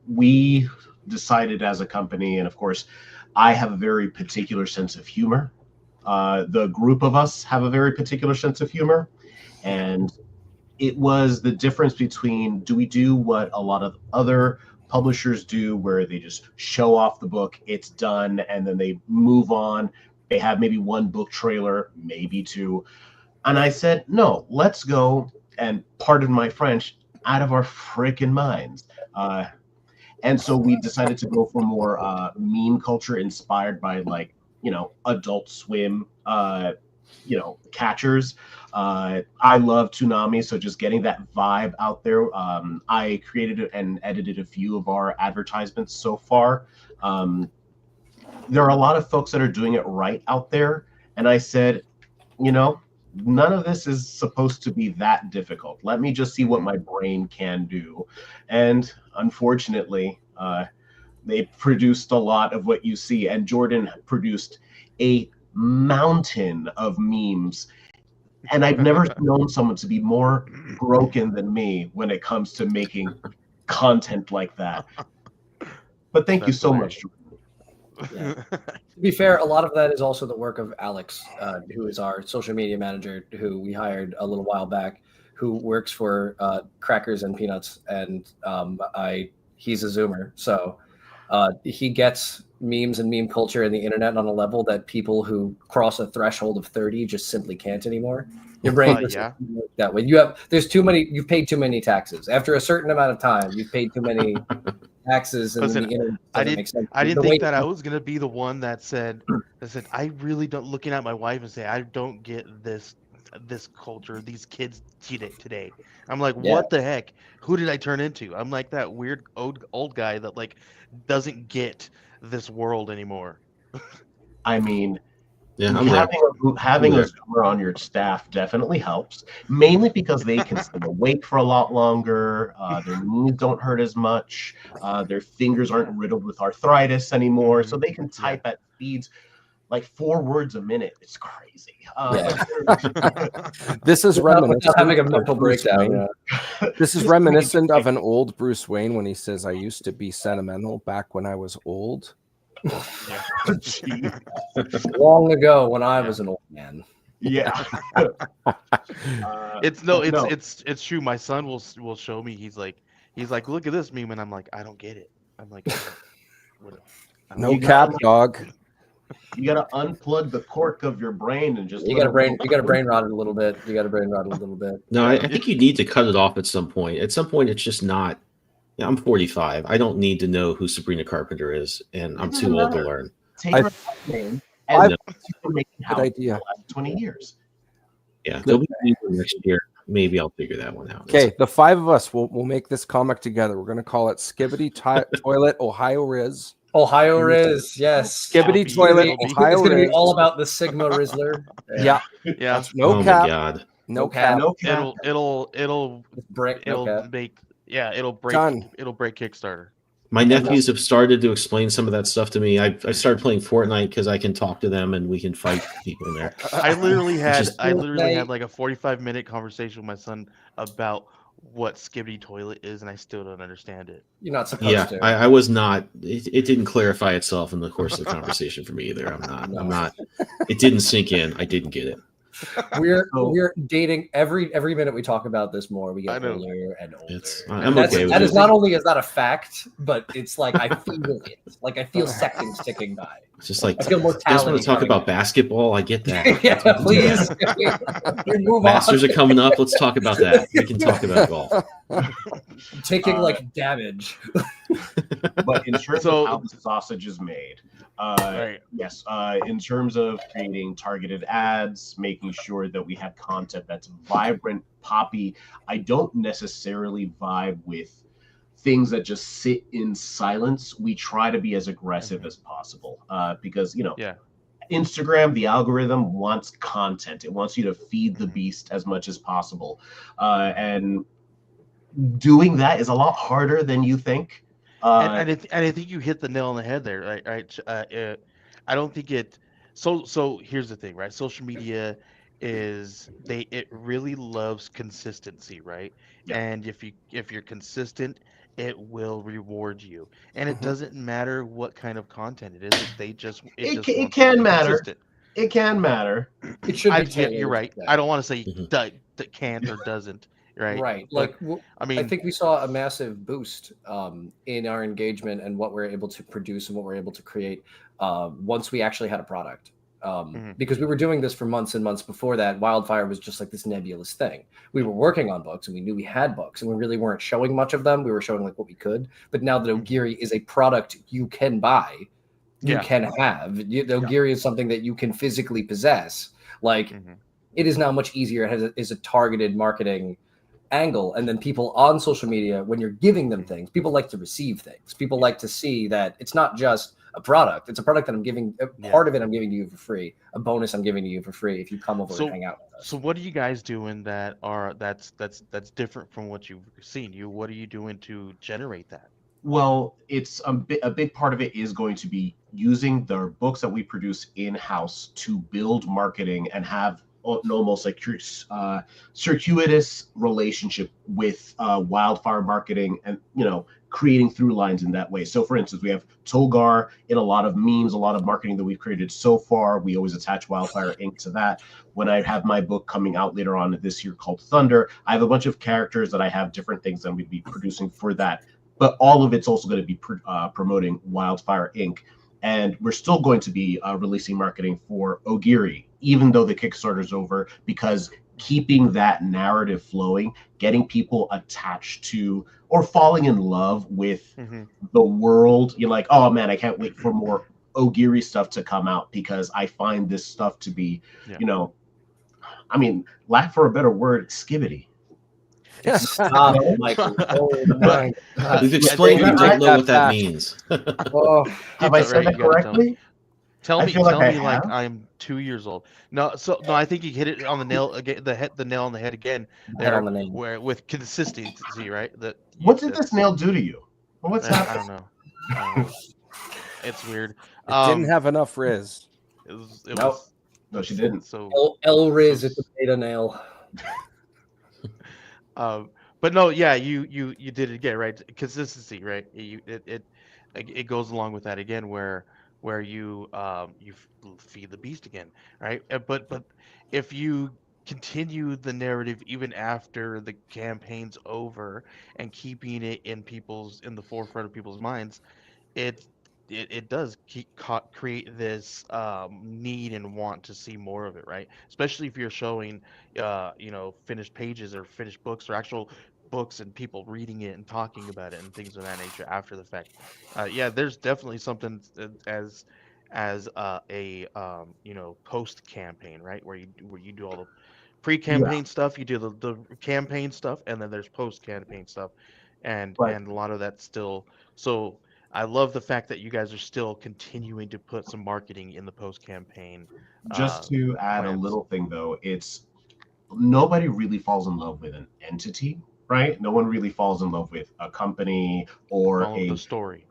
We decided as a company, and of course, I have a very particular sense of humor. The group of us have a very particular sense of humor, and it was the difference between, do we do what a lot of other publishers do, where they just show off the book, it's done, and then they move on. They have maybe one book trailer, maybe two. And I said, no, let's go, and pardon my French, out of our freaking minds. And so we decided to go for more meme culture inspired by, like, Adult Swim, catchers. I love Toonami, so just getting that vibe out there. I created and edited a few of our advertisements so far. There are a lot of folks that are doing it right out there, and I said, none of this is supposed to be that difficult. Let me just see what my brain can do. And unfortunately, they produced a lot of what you see, and Jordan produced a mountain of memes. And I've never known someone to be more broken than me when it comes to making content like that. But thank you so much, Jordan. Yeah. To be fair, a lot of that is also the work of Alex, who is our social media manager, who we hired a little while back, who works for Crackers and Peanuts, and he's a Zoomer, so he gets memes and meme culture and the internet on a level that people who cross a threshold of 30 just simply can't anymore. Your brain doesn't work that way. You've paid too many taxes. After a certain amount of time, you've paid too many taxes, and Listen, the internet I doesn't make sense. didn't think that I was gonna be the one that said I really don't, looking at my wife and say, I don't get this culture, these kids today. I'm like, what the heck? Who did I turn into? I'm like that weird old guy that, like, doesn't get this world anymore. I mean, Yeah, having a Zoomer on your staff definitely helps, mainly because they can stay awake for a lot longer. Their knees don't hurt as much. Their fingers aren't riddled with arthritis anymore, so they can type at speeds like 4 words a minute. It's crazy. This is reminiscent having a mental breakdown. This is reminiscent of an old Bruce Wayne when he says, "I used to be sentimental back when I was old." Long ago, when I was an old man. Yeah. It's true. My son will show me. He's like, look at this meme, and I'm like, I don't get it. I'm like, no cap, dog. You gotta unplug the cork of your brain and just you gotta brain rot it a little bit. No, I think you need to cut it off at some point. At some point, it's just not. I'm 45. I don't need to know who Sabrina Carpenter is, and I'm too old to learn. Take her name and good idea. 20 years. Yeah, they'll be next year. Maybe I'll figure that one out. Okay, the 5 of us will make this comic together. We're gonna call it Skibbity Toilet Ohio Riz. Ohio Riz, yes. Skibbity Toilet Ohio It's gonna Riz. be all about the Sigma Rizzler. Yeah. No Oh cap. my God. No cap. It'll break. It'll break Done. It'll break Kickstarter. My nephews have started to explain some of that stuff to me. I started playing Fortnite because I can talk to them and we can fight people in there. I literally had like a 45-minute conversation with my son about what Skibbity Toilet is, and I still don't understand it. You're not supposed to. I was not. It didn't clarify itself in the course of the conversation for me either. I'm not. It didn't sink in. I didn't get it. We're dating every minute we talk about this more. We get older and older. That is not only is that a fact, but it's like I feel it. Like I feel seconds ticking by. It's just like, I feel mortality. You guys want to talk about basketball? I get that. Yeah, please. Masters are coming up. Let's talk about that. We can talk about golf. Taking like damage. But in terms of how the sausage is made, yes, in terms of creating targeted ads, making sure that we have content that's vibrant, poppy. I don't necessarily vibe with things that just sit in silence. We try to be as aggressive as possible because, Instagram, the algorithm wants content. It wants you to feed the beast as much as possible. And doing that is a lot harder than you think. And I think you hit the nail on the head there, right? I don't think it. So here's the thing, right? Social media is it really loves consistency, right? Yeah. And if you're consistent, it will reward you. And it doesn't matter what kind of content it is. It Wants you to can be matter. consistent. It can matter. It should be Yeah, you're tailored. right. Yeah. I don't want to say Mhm. that can't or doesn't, right? Right. But Like, I I mean, think we saw a massive boost in our engagement and what we're able to produce and what we're able to create once we actually had a product. Because we were doing this for months and months before that. Wildfire was just like this nebulous thing. We were working on books and we knew we had books and we really weren't showing much of them. We were showing like what we could. But now that Ogiri is a product you can buy, you can have. The Ogiri is something that you can physically possess. Like, it is now much easier. It is a targeted marketing angle. And then people on social media, when you're giving them things, people like to receive things. People like to see that it's not just a product. It's a product that I'm giving. Part of it I'm giving to you for free. A bonus I'm giving to you for free if you come over and hang out with us. So what are you guys doing that's different from what you've seen? What are you doing to generate that? Well, it's a big part of it is going to be using the books that we produce in-house to build marketing and have an almost like circuitous relationship with Wildfire marketing, and creating through lines in that way. So for instance, we have Tolgar in a lot of memes, a lot of marketing that we've created so far. We always attach Wildfire Ink to that. When I have my book coming out later on this year called Thunder, I have a bunch of characters that I have different things that we'd be producing for that. But all of it's also going to be promoting Wildfire Inc. And we're still going to be releasing marketing for Ogiri, even though the Kickstarter's over, because keeping that narrative flowing, getting people attached to or falling in love with the world. You're like, oh man, I can't wait for more Ogiri stuff to come out because I find this stuff to be, I mean, lack for a better word, skibbity. Stop, Michael. Oh my God. We've explained we don't know what that means. Have I said that correctly? Tell me like I'm 2 years old. No, I think you hit it on the nail again. The nail on the head again. There, where with consistency, right? What did this nail do to you? What's happening? I don't know. It's weird. It didn't have enough Riz. No, she didn't. So L Riz is the beta nail. But no, yeah, you did it again, right? Consistency, right? It goes along with that again, where you feed the beast again, right? But if you continue the narrative even after the campaign's over and keeping it in the forefront of people's minds, it does create this need and want to see more of it, right? Especially if you're showing finished pages or finished books or actual books and people reading it and talking about it and things of that nature after the fact. There's definitely something as a post campaign, right, where you do all the pre-campaign stuff, you do the campaign stuff, and then there's post campaign stuff, and a lot of that still. So I love the fact that you guys are still continuing to put some marketing in the post campaign. Just to add a little thing though, it's nobody really falls in love with an entity, right? No one really falls in love with a company or the story.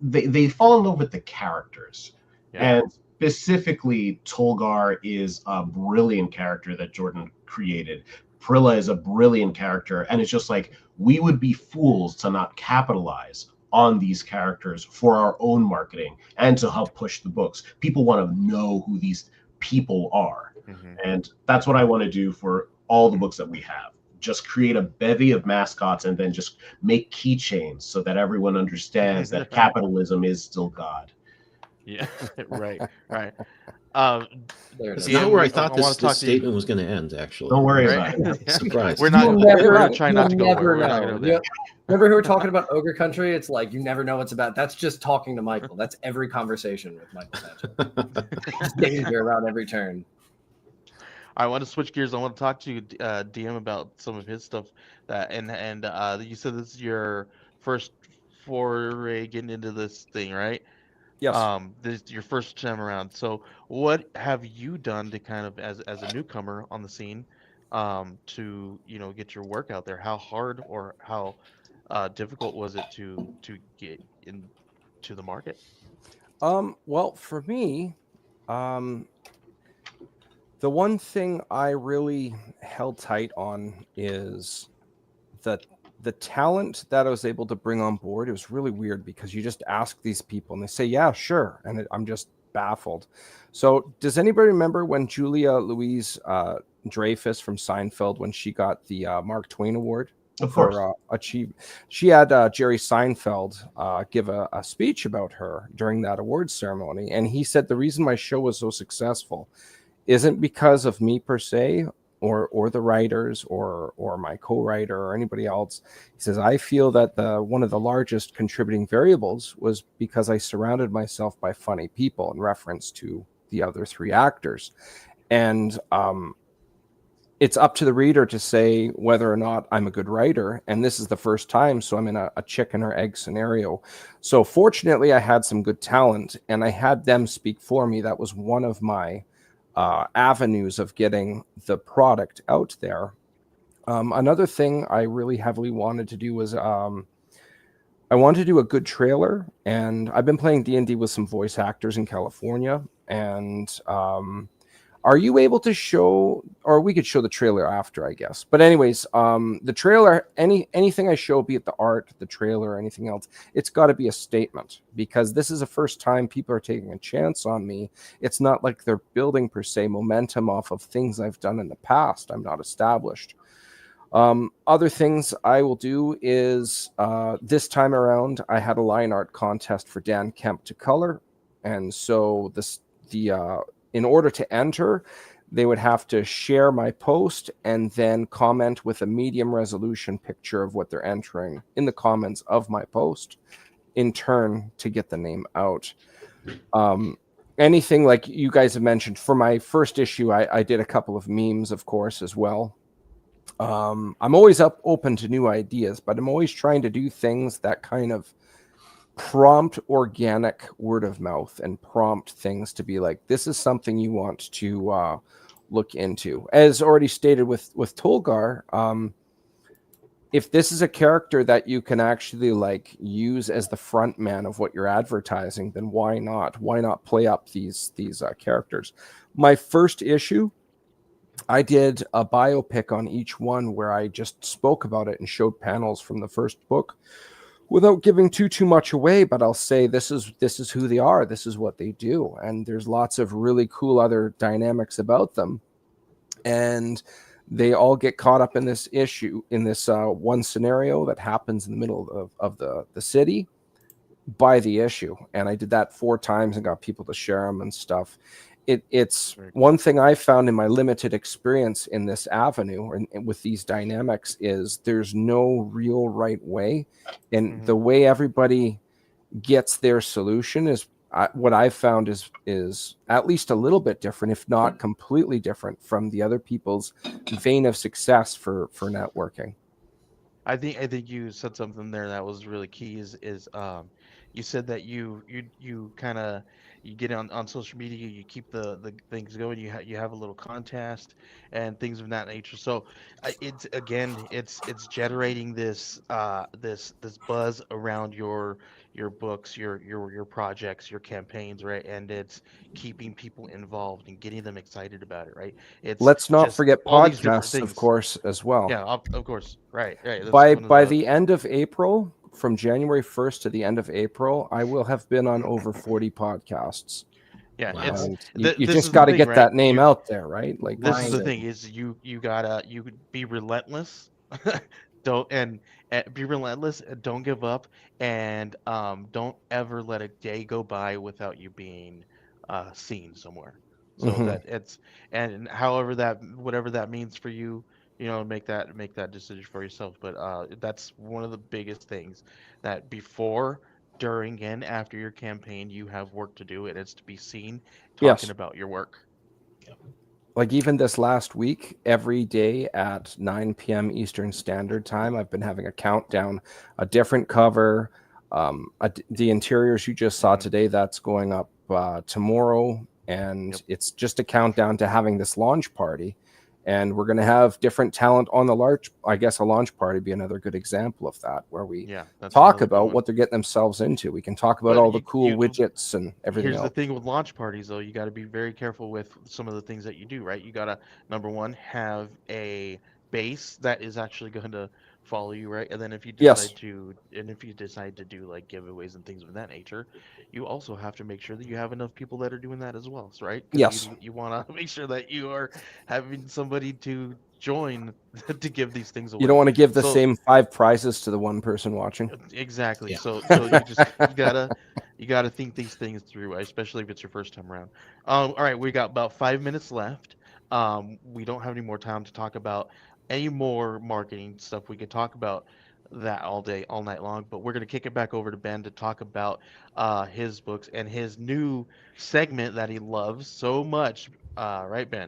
They fall in love with the characters. And specifically, Tolgar is a brilliant character that Jordan created. Prilla is a brilliant character. And it's just like, we would be fools to not capitalize on these characters for our own marketing and to help push the books. People want to know who these people are. And that's what I want to do for all the books that we have. Just create a bevy of mascots and then just make keychains so that everyone understands that capitalism is still God. Yeah, right. It's not where I thought this statement was going to end, actually. Don't worry about it. Surprised. We're trying not to go there. We're not going to go there. Remember who we're talking about Ogre Country? It's like you never know what's about. That's just talking to Michael. That's every conversation with Michael Sanchez. Danger around every turn. I want to switch gears. I want to talk to you, DM, about some of his stuff. And you said this is your first foray getting into this thing, right? Yes. This is your first time around. So, what have you done to kind of, as a newcomer on the scene, to get your work out there? How hard or how difficult was it to get into the market? Well, for me, The one thing I really held tight on is the talent that I was able to bring on board. It was really weird because you just ask these people and they say, yeah, sure. And I'm just baffled. So does anybody remember when Julia Louise Dreyfus from Seinfeld, when she got the Mark Twain Award? Of course. She had Jerry Seinfeld give a speech about her during that awards ceremony. And he said the reason my show was so successful isn't because of me per se, or the writers, or my co-writer, or anybody else. He says, I feel that one of the largest contributing variables was because I surrounded myself by funny people, in reference to the other three actors. And it's up to the reader to say whether or not I'm a good writer. And this is the first time, so I'm in a chicken or egg scenario. So fortunately, I had some good talent, and I had them speak for me. That was one of my avenues of getting the product out there. Another thing I really heavily wanted to do was I wanted to do a good trailer, and I've been playing D&D with some voice actors in California. And are you able to show, or we could show the trailer after, I guess. But anyways, the trailer, anything I show, be it the art, the trailer, or anything else, it's got to be a statement, because this is the first time people are taking a chance on me. It's not like they're building, per se, momentum off of things I've done in the past. I'm not established. Other things I will do is, this time around, I had a line art contest for Dan Kemp to color. And so in order to enter, they would have to share my post and then comment with a medium resolution picture of what they're entering in the comments of my post, in turn to get the name out. Anything like you guys have mentioned, for my first issue, I did a couple of memes, of course, as well. I'm always open to new ideas, but I'm always trying to do things that kind of prompt organic word of mouth, and prompt things to be like, this is something you want to look into. As already stated with Tolgar, if this is a character that you can actually like use as the front man of what you're advertising, then why not play up these characters? My first issue, I did a biopic on each one, where I just spoke about it and showed panels from the first book, without giving too much away. But I'll say this is who they are, this is what they do, and there's lots of really cool other dynamics about them, and they all get caught up in this issue, in this one scenario that happens in the middle of the city by the issue. And I did that 4 times and got people to share them and stuff. It's one thing I found in my limited experience in this avenue and with these dynamics is there's no real right way. And the way everybody gets their solution is what I've found is at least a little bit different, if not completely different, from the other people's vein of success for networking. I think you said something there that was really key. Is you said that you kind of, you get on social media, you keep the things going, you have a little contest and things of that nature. So it's generating this buzz around your books, your projects, your campaigns, right? And it's keeping people involved and getting them excited about it, right? Let's not forget podcasts, of course, as well. Yeah, of course, right. By the end of April, from January 1st to the end of April, I will have been on over 40 podcasts. Yeah, wow. You just got to get that name out there, right? Like, this is the thing: is you gotta be relentless, don't be relentless. Don't give up, and don't ever let a day go by without you being seen somewhere. So that it's, and however whatever that means for you, make that decision for yourself. But that's one of the biggest things, that before, during, and after your campaign, you have work to do, and it's to be seen talking about your work. Like even this last week, every day at 9 p.m. Eastern Standard Time, I've been having a countdown, a different cover. The interiors you just saw today, that's going up tomorrow, and it's just a countdown to having this launch party. And we're going to have different talent on the launch. I guess a launch party would be another good example of that, where we talk about what they're getting themselves into. We can talk about all the cool widgets and everything else. Here's the thing with launch parties, though. You got to be very careful with some of the things that you do, right? You got to, number one, have a base that is actually going to follow you, right? And then if you decide to do like giveaways and things of that nature, you also have to make sure that you have enough people that are doing that as well, right? Yes. You want to make sure that you are having somebody to join to give these things away. You don't want to give the same 5 prizes to the one person watching. Exactly. Yeah. So you gotta think these things through, especially if it's your first time around. All right, we got about 5 minutes left. We don't have any more time to talk about any more marketing stuff. We could talk about that all day, all night long, but we're gonna kick it back over to Ben to talk about his books and his new segment that he loves so much. Right, Ben?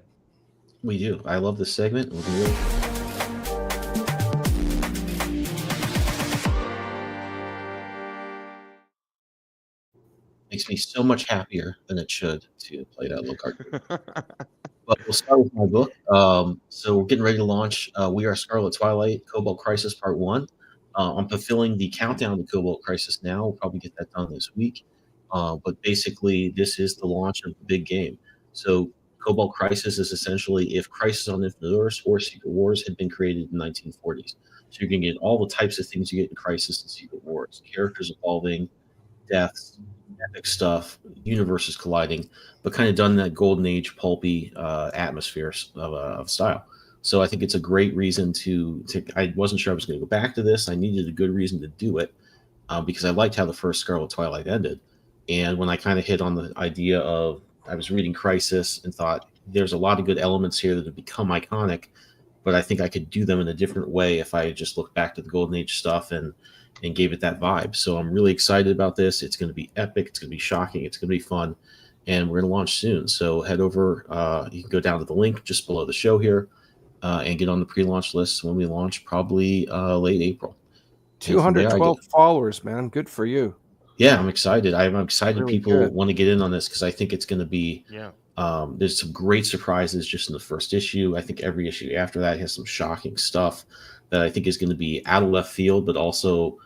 We do. I love this segment. We'll do it. Makes me so much happier than it should to play that little card. But we'll start with my book. So we're getting ready to launch We Are Scarlet Twilight, Cobalt Crisis Part 1. I'm fulfilling the countdown to Cobalt Crisis now. We'll probably get that done this week. But basically, this is the launch of the big game. So Cobalt Crisis is essentially if Crisis on Infinite Earths or Secret Wars had been created in the 1940s. So you can get all the types of things you get in Crisis and Secret Wars. Characters evolving, deaths, epic stuff, universes colliding, but kind of done in that golden age pulpy atmosphere of style. So I think it's a great reason to I wasn't sure I was going to go back to this. I needed a good reason to do it because I liked how the first Scarlet Twilight ended. And when I kind of hit on the idea of, I was reading Crisis and thought there's a lot of good elements here that have become iconic, but I think I could do them in a different way if I just looked back to the golden age stuff and gave it that vibe. So I'm really excited about this. It's going to be epic. It's going to be shocking. It's going to be fun. And we're going to launch soon. So head over. You can go down to the link just below the show here and get on the pre-launch list when we launch, probably late April. 212 followers, man. Good for you. Yeah, I'm excited. I'm excited really people want to get in on this because I think it's going to be there's some great surprises just in the first issue. I think every issue after that has some shocking stuff that I think is going to be out of left field, but also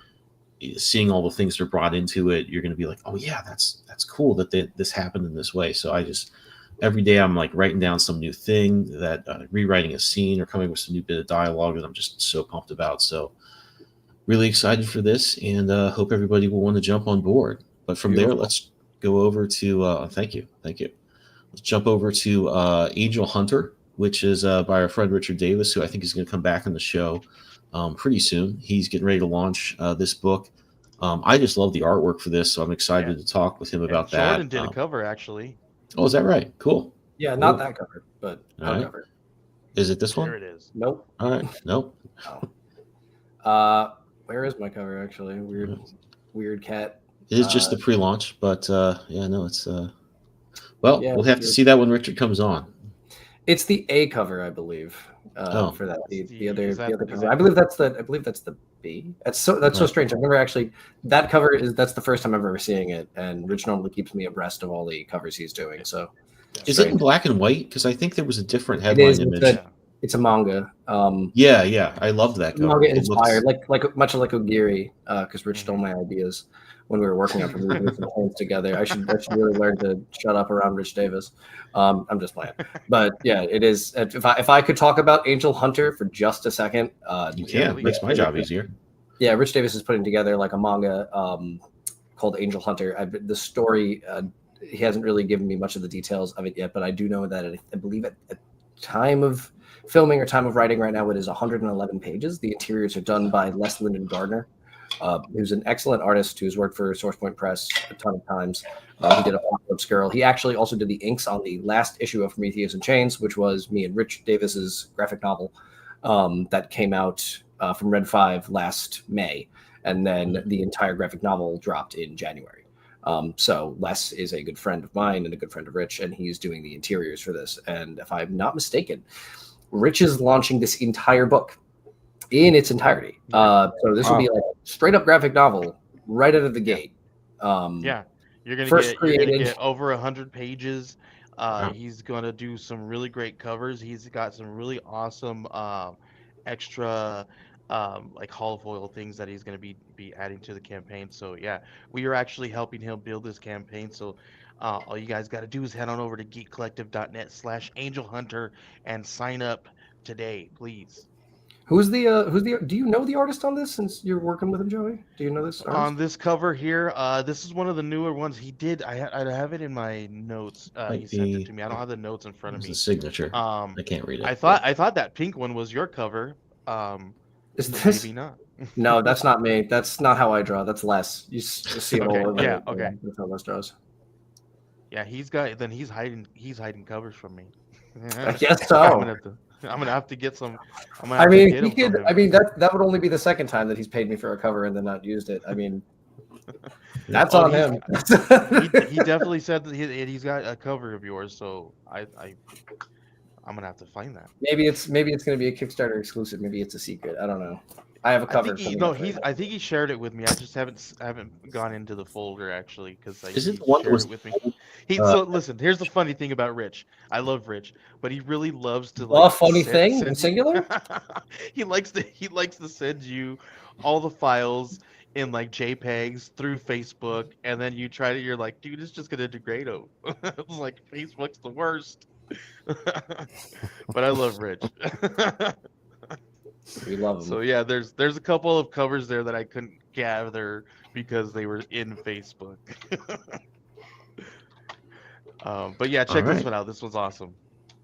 seeing all the things that are brought into it, you're going to be like, oh yeah, that's cool that this happened in this way. So I just, every day I'm like writing down some new thing, that rewriting a scene or coming with some new bit of dialogue that I'm just so pumped about. So really excited for this, and hope everybody will want to jump on board. But from there, let's go over to thank you. Let's jump over to Angel Hunter, which is by our friend Richard Davis, who I think is going to come back on the show pretty soon. He's getting ready to launch this book. I just love the artwork for this, so I'm excited to talk with him about that. Jordan did a cover, actually. Oh, is that right? Cool. Yeah, not that cover, but cover. Is it this one? There it is. Nope. All right. Nope. Where is my cover, actually? Weird cat. It is just the pre-launch, but it's we'll have to see that when Richard comes on. It's the A cover, I believe. For that, the other cover. I believe that's the B. That's so strange. I've never actually. That cover that's the first time I'm ever seeing it, and Rich normally keeps me abreast of all the covers he's doing. So, is it in black and white? Because I think there was a different headline image. It's a manga. Yeah, I loved that cover. Manga inspired, like much like Ogiri, because Rich stole my ideas when we were working on some together. I should really learn to shut up around Rich Davis. I'm just playing, but yeah, it is. If I could talk about Angel Hunter for just a second, you can. It makes my job easier. Yeah, Rich Davis is putting together like a manga called Angel Hunter. The story, he hasn't really given me much of the details of it yet, but I do know that I believe at time of filming or time of writing right now, it is 111 pages. The interiors are done by Les Lyndon Gardner, who's an excellent artist who's worked for Source Point Press a ton of times. He did Apocalypse Girl. He actually also did the inks on the last issue of Prometheus and Chains, which was me and Rich Davis's graphic novel that came out from Red 5 last May. And then the entire graphic novel dropped in January. So Les is a good friend of mine and a good friend of Rich, and he's doing the interiors for this. And if I'm not mistaken, Rich is launching this entire book in its entirety. So this will be like a straight up graphic novel right out of the gate. You're gonna get over 100 pages Wow. He's gonna do some really great covers. He's got some really awesome extra like holofoil things that he's gonna be adding to the campaign. So yeah, we are actually helping him build this campaign. So all you guys got to do is head on over to geekcollective.net/angelhunter and sign up today, please. Do you know the artist on this since you're working with him, Joey? Do you know this artist? On this cover here, this is one of the newer ones. He did. I have it in my notes. He sent it to me. I don't have the notes in front of me. The signature. I can't read it. I thought that pink one was your cover. Is this? Maybe not. No, that's not me. That's not how I draw. That's Les. You see it all over. Yeah. Okay. That's how Les draws. Yeah, he's hiding covers from me. I guess so. I'm gonna have to get some. I mean, he could. I mean, that would only be the second time that he's paid me for a cover and then not used it. I mean, that's on him. He definitely said that he's got a cover of yours, so I'm gonna have to find that. Maybe it's gonna be a Kickstarter exclusive. Maybe it's a secret. I don't know. I have a cover. I think he shared it with me. I just haven't gone into the folder actually because Is it the one that was with me. So listen, here's the funny thing about Rich. I love Rich, but he really loves to funny thing in singular. he likes to send you all the files in like JPEGs through Facebook, and then you're like, dude, it's just gonna degrade them. It's like Facebook's the worst. But I love Rich. We love him. So yeah, there's a couple of covers there that I couldn't gather because they were in Facebook. But yeah, check this one out. This one's awesome.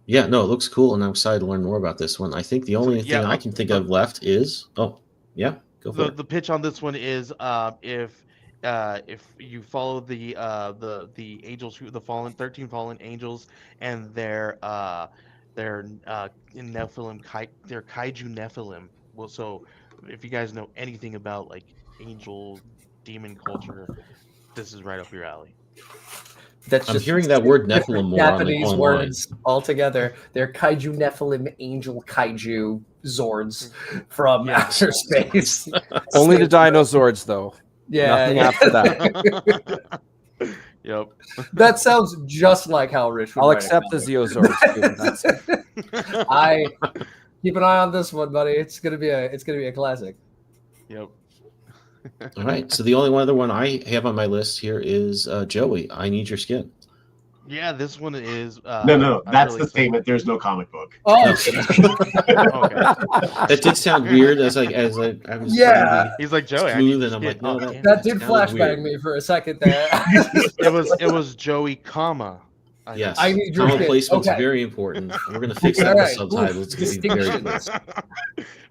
Yeah, no, it looks cool, and I'm excited to learn more about this one. I think the only thing I can think of left is go for it. The pitch on this one is if you follow the angels, the 13 fallen angels, and their in Nephilim, they're kaiju Nephilim. Well, so if you guys know anything about like angel demon culture, this is right up your alley. I'm hearing that word Nephilim more Japanese words altogether. They're kaiju Nephilim, angel kaiju Zords from outer space. Only the Dinozords, though. Yeah, nothing after that. Yep. That sounds just like how Rich would I'll write accept the Zeozords. That's it. I keep an eye on this one, buddy. It's gonna be a classic. Yep. All right. So the only other one I have on my list here is Joey. I Need Your Skin. Yeah, this one is. No. That's really the statement. There's no comic book. Oh, okay. That did sound weird. As I was. Yeah. He's like Joey. Smooth, and I'm like, no, that did flashbang me for a second there. It was Joey, comma. Yes. I need your comma placement's very important. We're gonna fix that in the subtitles. Distinctions.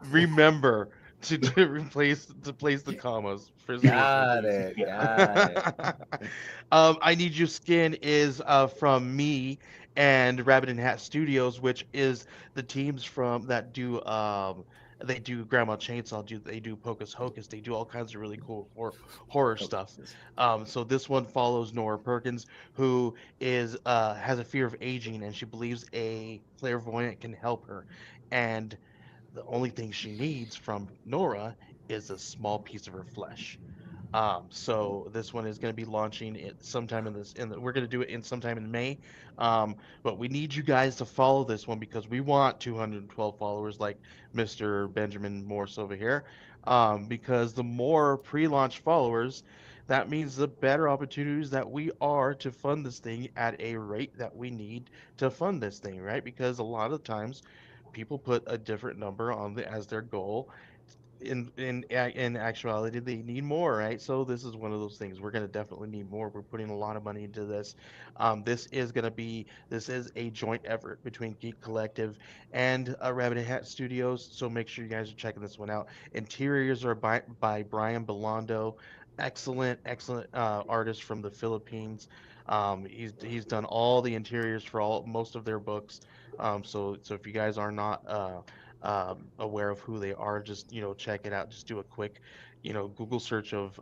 Remember to place the commas. Got it. I Need Your Skin is from me and Rabbit and Hat Studios, which is the teams from that do they do Grandma Chainsaw, they do Pocus Hocus, they do all kinds of really cool horror stuff. So this one follows Nora Perkins, who is has a fear of aging, and she believes a clairvoyant can help her, and the only thing she needs from Nora is a small piece of her flesh. So this one is going to be launching sometime we're going to do it sometime in May. But we need you guys to follow this one because we want 212 followers like Mr. Benjamin Morse over here. Because the more pre-launch followers, that means the better opportunities that we are to fund this thing at a rate that we need to fund this thing, right? Because a lot of times people put a different number as their goal. In actuality, they need more, right? So this is one of those things. We're going to definitely need more. We're putting a lot of money into this. This is a joint effort between Geek Collective and Rabbit Hat Studios. So make sure you guys are checking this one out. Interiors are by Brian Belando, excellent artist from the Philippines. He's done all the interiors for most of their books. So if you guys are not aware of who they are, just check it out. Just do a quick Google search of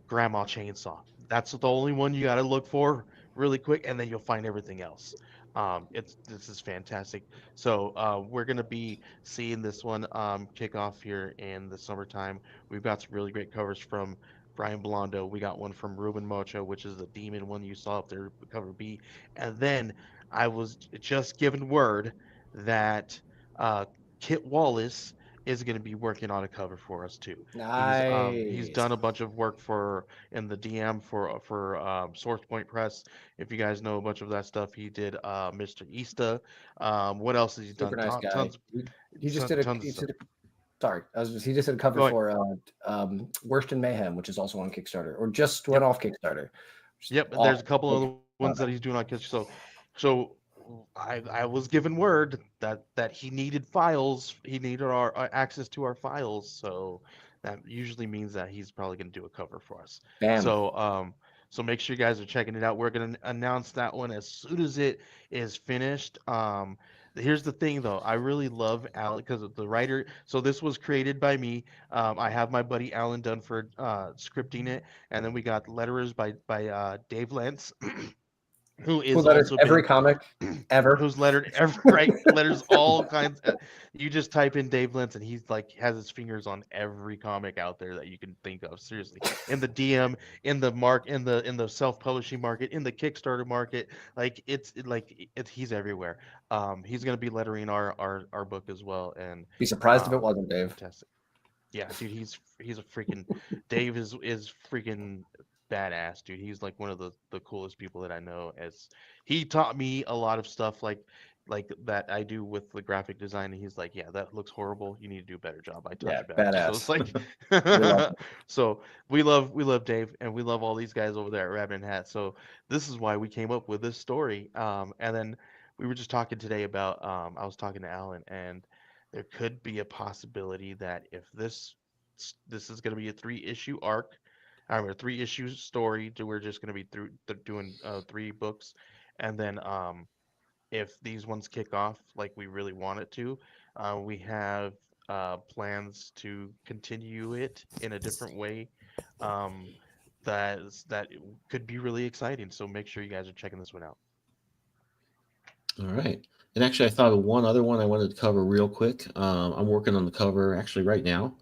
Grandma Chainsaw. That's the only one you got to look for really quick, and then you'll find everything else. This is fantastic. So we're gonna be seeing this one kick off here in the summertime. We've got some really great covers from Brian Blondo. We got one from Ruben Mocha, which is the demon one you saw up there, cover B. And then I was just given word that Kit Wallace is going to be working on a cover for us too. He's done a bunch of work in the DM for Source Point Press. If you guys know a bunch of that stuff, he did Mr. Easta. What else has he done? Super nice guy. Tons. He just did a. Sorry, he just did a cover for Worst in Mayhem, which is also on Kickstarter, or just went off Kickstarter. Yep, there's a couple of the ones that he's doing on Kickstarter. So I was given word that he needed files. He needed our access to our files. So that usually means that he's probably going to do a cover for us. Bam. So make sure you guys are checking it out. We're going to announce that one as soon as it is finished. Here's the thing, though. I really love Alan because of the writer. So this was created by me. I have my buddy Alan Dunford scripting it, and then we got letterers by Dave Lentz, who letters every comic ever. Who's lettered every letters all kinds. You just type in Dave Lentz, and he's like has his fingers on every comic out there that you can think of. Seriously, in the DM, in the self-publishing market, in the Kickstarter market, he's everywhere. He's gonna be lettering our book as well, and be surprised if it wasn't Dave. Fantastic. Yeah, dude, he's a freaking Dave is freaking badass, dude. He's like one of the coolest people that I know. As he taught me a lot of stuff like that I do with the graphic design, and he's like, yeah, that looks horrible, you need to do a better job. I taught you better. Badass. So it's like so we love Dave, and we love all these guys over there at Rabbit and Hat. So this is why we came up with this story. And then we were just talking today about I was talking to Alan, and there could be a possibility that if this is going to be a 3-issue arc, a 3-issue story. We're just going to be doing 3 books, and then if these ones kick off like we really want it to, we have plans to continue it in a different way. That could be really exciting. So make sure you guys are checking this one out. All right. And actually, I thought of one other one I wanted to cover real quick. I'm working on the cover actually right now.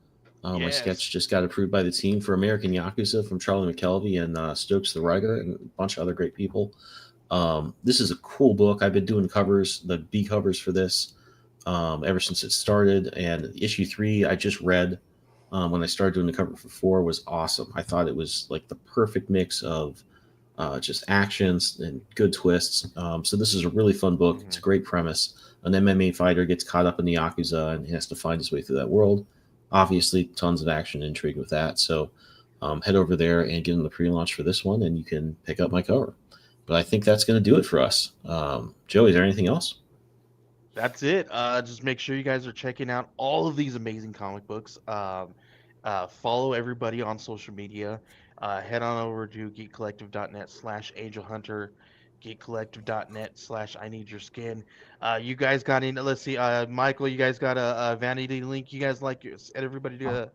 My sketch just got approved by the team for American Yakuza from Charlie McKelvey and Stokes the writer and a bunch of other great people. This is a cool book. I've been doing covers, the B covers for this, ever since it started. And issue 3 I just read when I started doing the cover for 4 was awesome. I thought it was like the perfect mix of just actions and good twists. So this is a really fun book. It's a great premise. An MMA fighter gets caught up in the Yakuza and he has to find his way through that world. Obviously, tons of action and intrigue with that. So head over there and get in the pre-launch for this one, and you can pick up my cover. But I think that's going to do it for us. Joey, is there anything else? That's it. Just make sure you guys are checking out all of these amazing comic books. Follow everybody on social media. Head on over to geekcollective.net/angelhunter, geekcollective.net/I-need-your-skin. You guys got in, let's see, Michael, you guys got a vanity link you guys like everybody to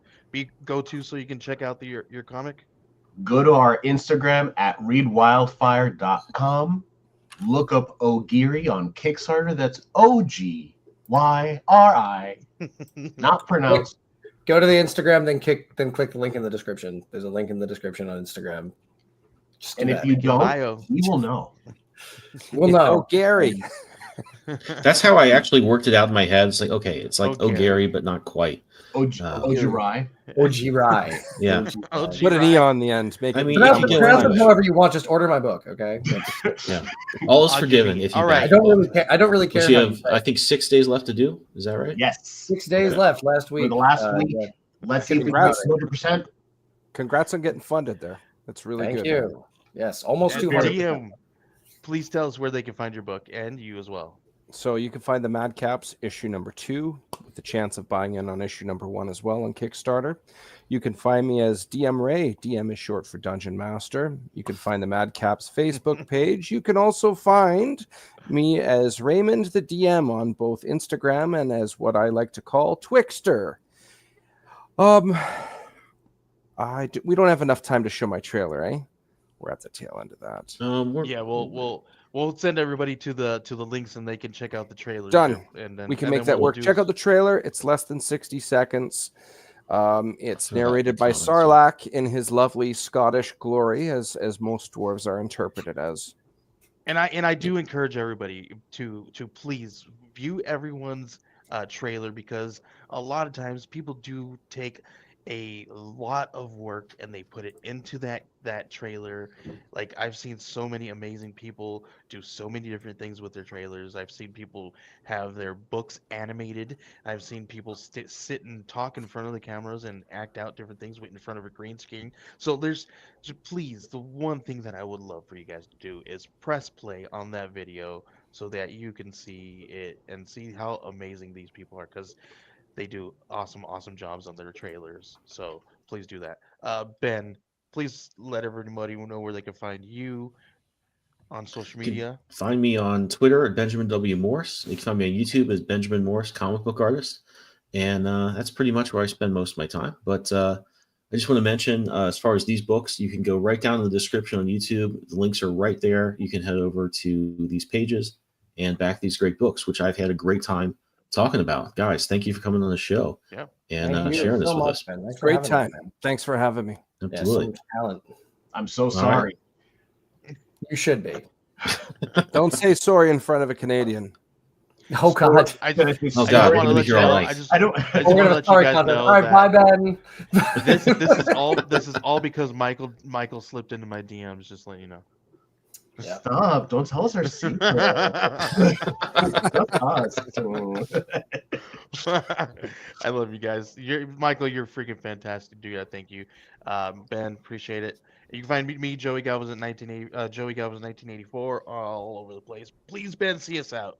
go to so you can check out your comic? Go to our Instagram at readwildfire.com. Look up Ogiri on Kickstarter. That's Ogiri, not pronounced. Go to the Instagram, then click the link in the description. There's a link in the description on Instagram. And if you don't, we will know. We'll know. Gary. That's how I actually worked it out in my head. It's like, okay, it's like Gary, but not quite. Ojirai. Ojirai. Yeah. Put an E on the end. Make pronounce it however you want. Just order my book, okay? Yeah. All is forgiven. If you right. I don't really care. You have, I think, 6 days left to do. Is that right? Yes. 6 days left. Last week. For the last week. Yeah. Let's see if we can 100%. Congrats on getting funded there. That's really good. Thank you. Yes, almost 200. Please tell us where they can find your book and you as well. So you can find the Madcaps issue number 2 with the chance of buying in on issue number 1 as well on Kickstarter. You can find me as DM Ray. DM is short for Dungeon Master. You can find the Madcaps Facebook page. You can also find me as Raymond the DM on both Instagram and as what I like to call Twixter. We don't have enough time to show my trailer, eh? We're at the tail end of that. We'll send everybody to the links and they can check out the trailer. Done. And then we can make that work. Check out the trailer. It's less than 60 seconds. It's narrated by Sarlacc in his lovely Scottish glory, as most dwarves are interpreted as. And I do encourage everybody to please view everyone's trailer, because a lot of times people do take a lot of work and they put it into that trailer. Like, I've seen so many amazing people do so many different things with their trailers. I've seen people have their books animated. I've seen people sit and talk in front of the cameras and act out different things in front of a green screen. So please, the one thing that I would love for you guys to do is press play on that video so that you can see it and see how amazing these people are, because they do awesome jobs on their trailers. So please do that. Ben, please let everybody know where they can find you on social media. Find me on Twitter at Benjamin W. Morse. You can find me on YouTube as Benjamin Morse, comic book artist. And that's pretty much where I spend most of my time. But I just want to mention, as far as these books, you can go right down in the description on YouTube. The links are right there. You can head over to these pages and back these great books, which I've had a great time talking about. Guys, thank you for coming on the show and sharing this with us. Great time. Thanks for having me. Absolutely. Yeah, talent. I'm so sorry. Right. You should be. Don't say sorry in front of a Canadian. Oh God! I want to let you know. I just want to let you guys know. All right, bye, Ben. This is all because Michael slipped into my DMs. Just letting you know. Yeah. Stop! Don't tell us our secret. I love you guys. Michael, you're freaking fantastic, dude. I thank you. Ben, appreciate it. You can find me, Joey Galvez, at 1984, all over the place. Please, Ben, see us out.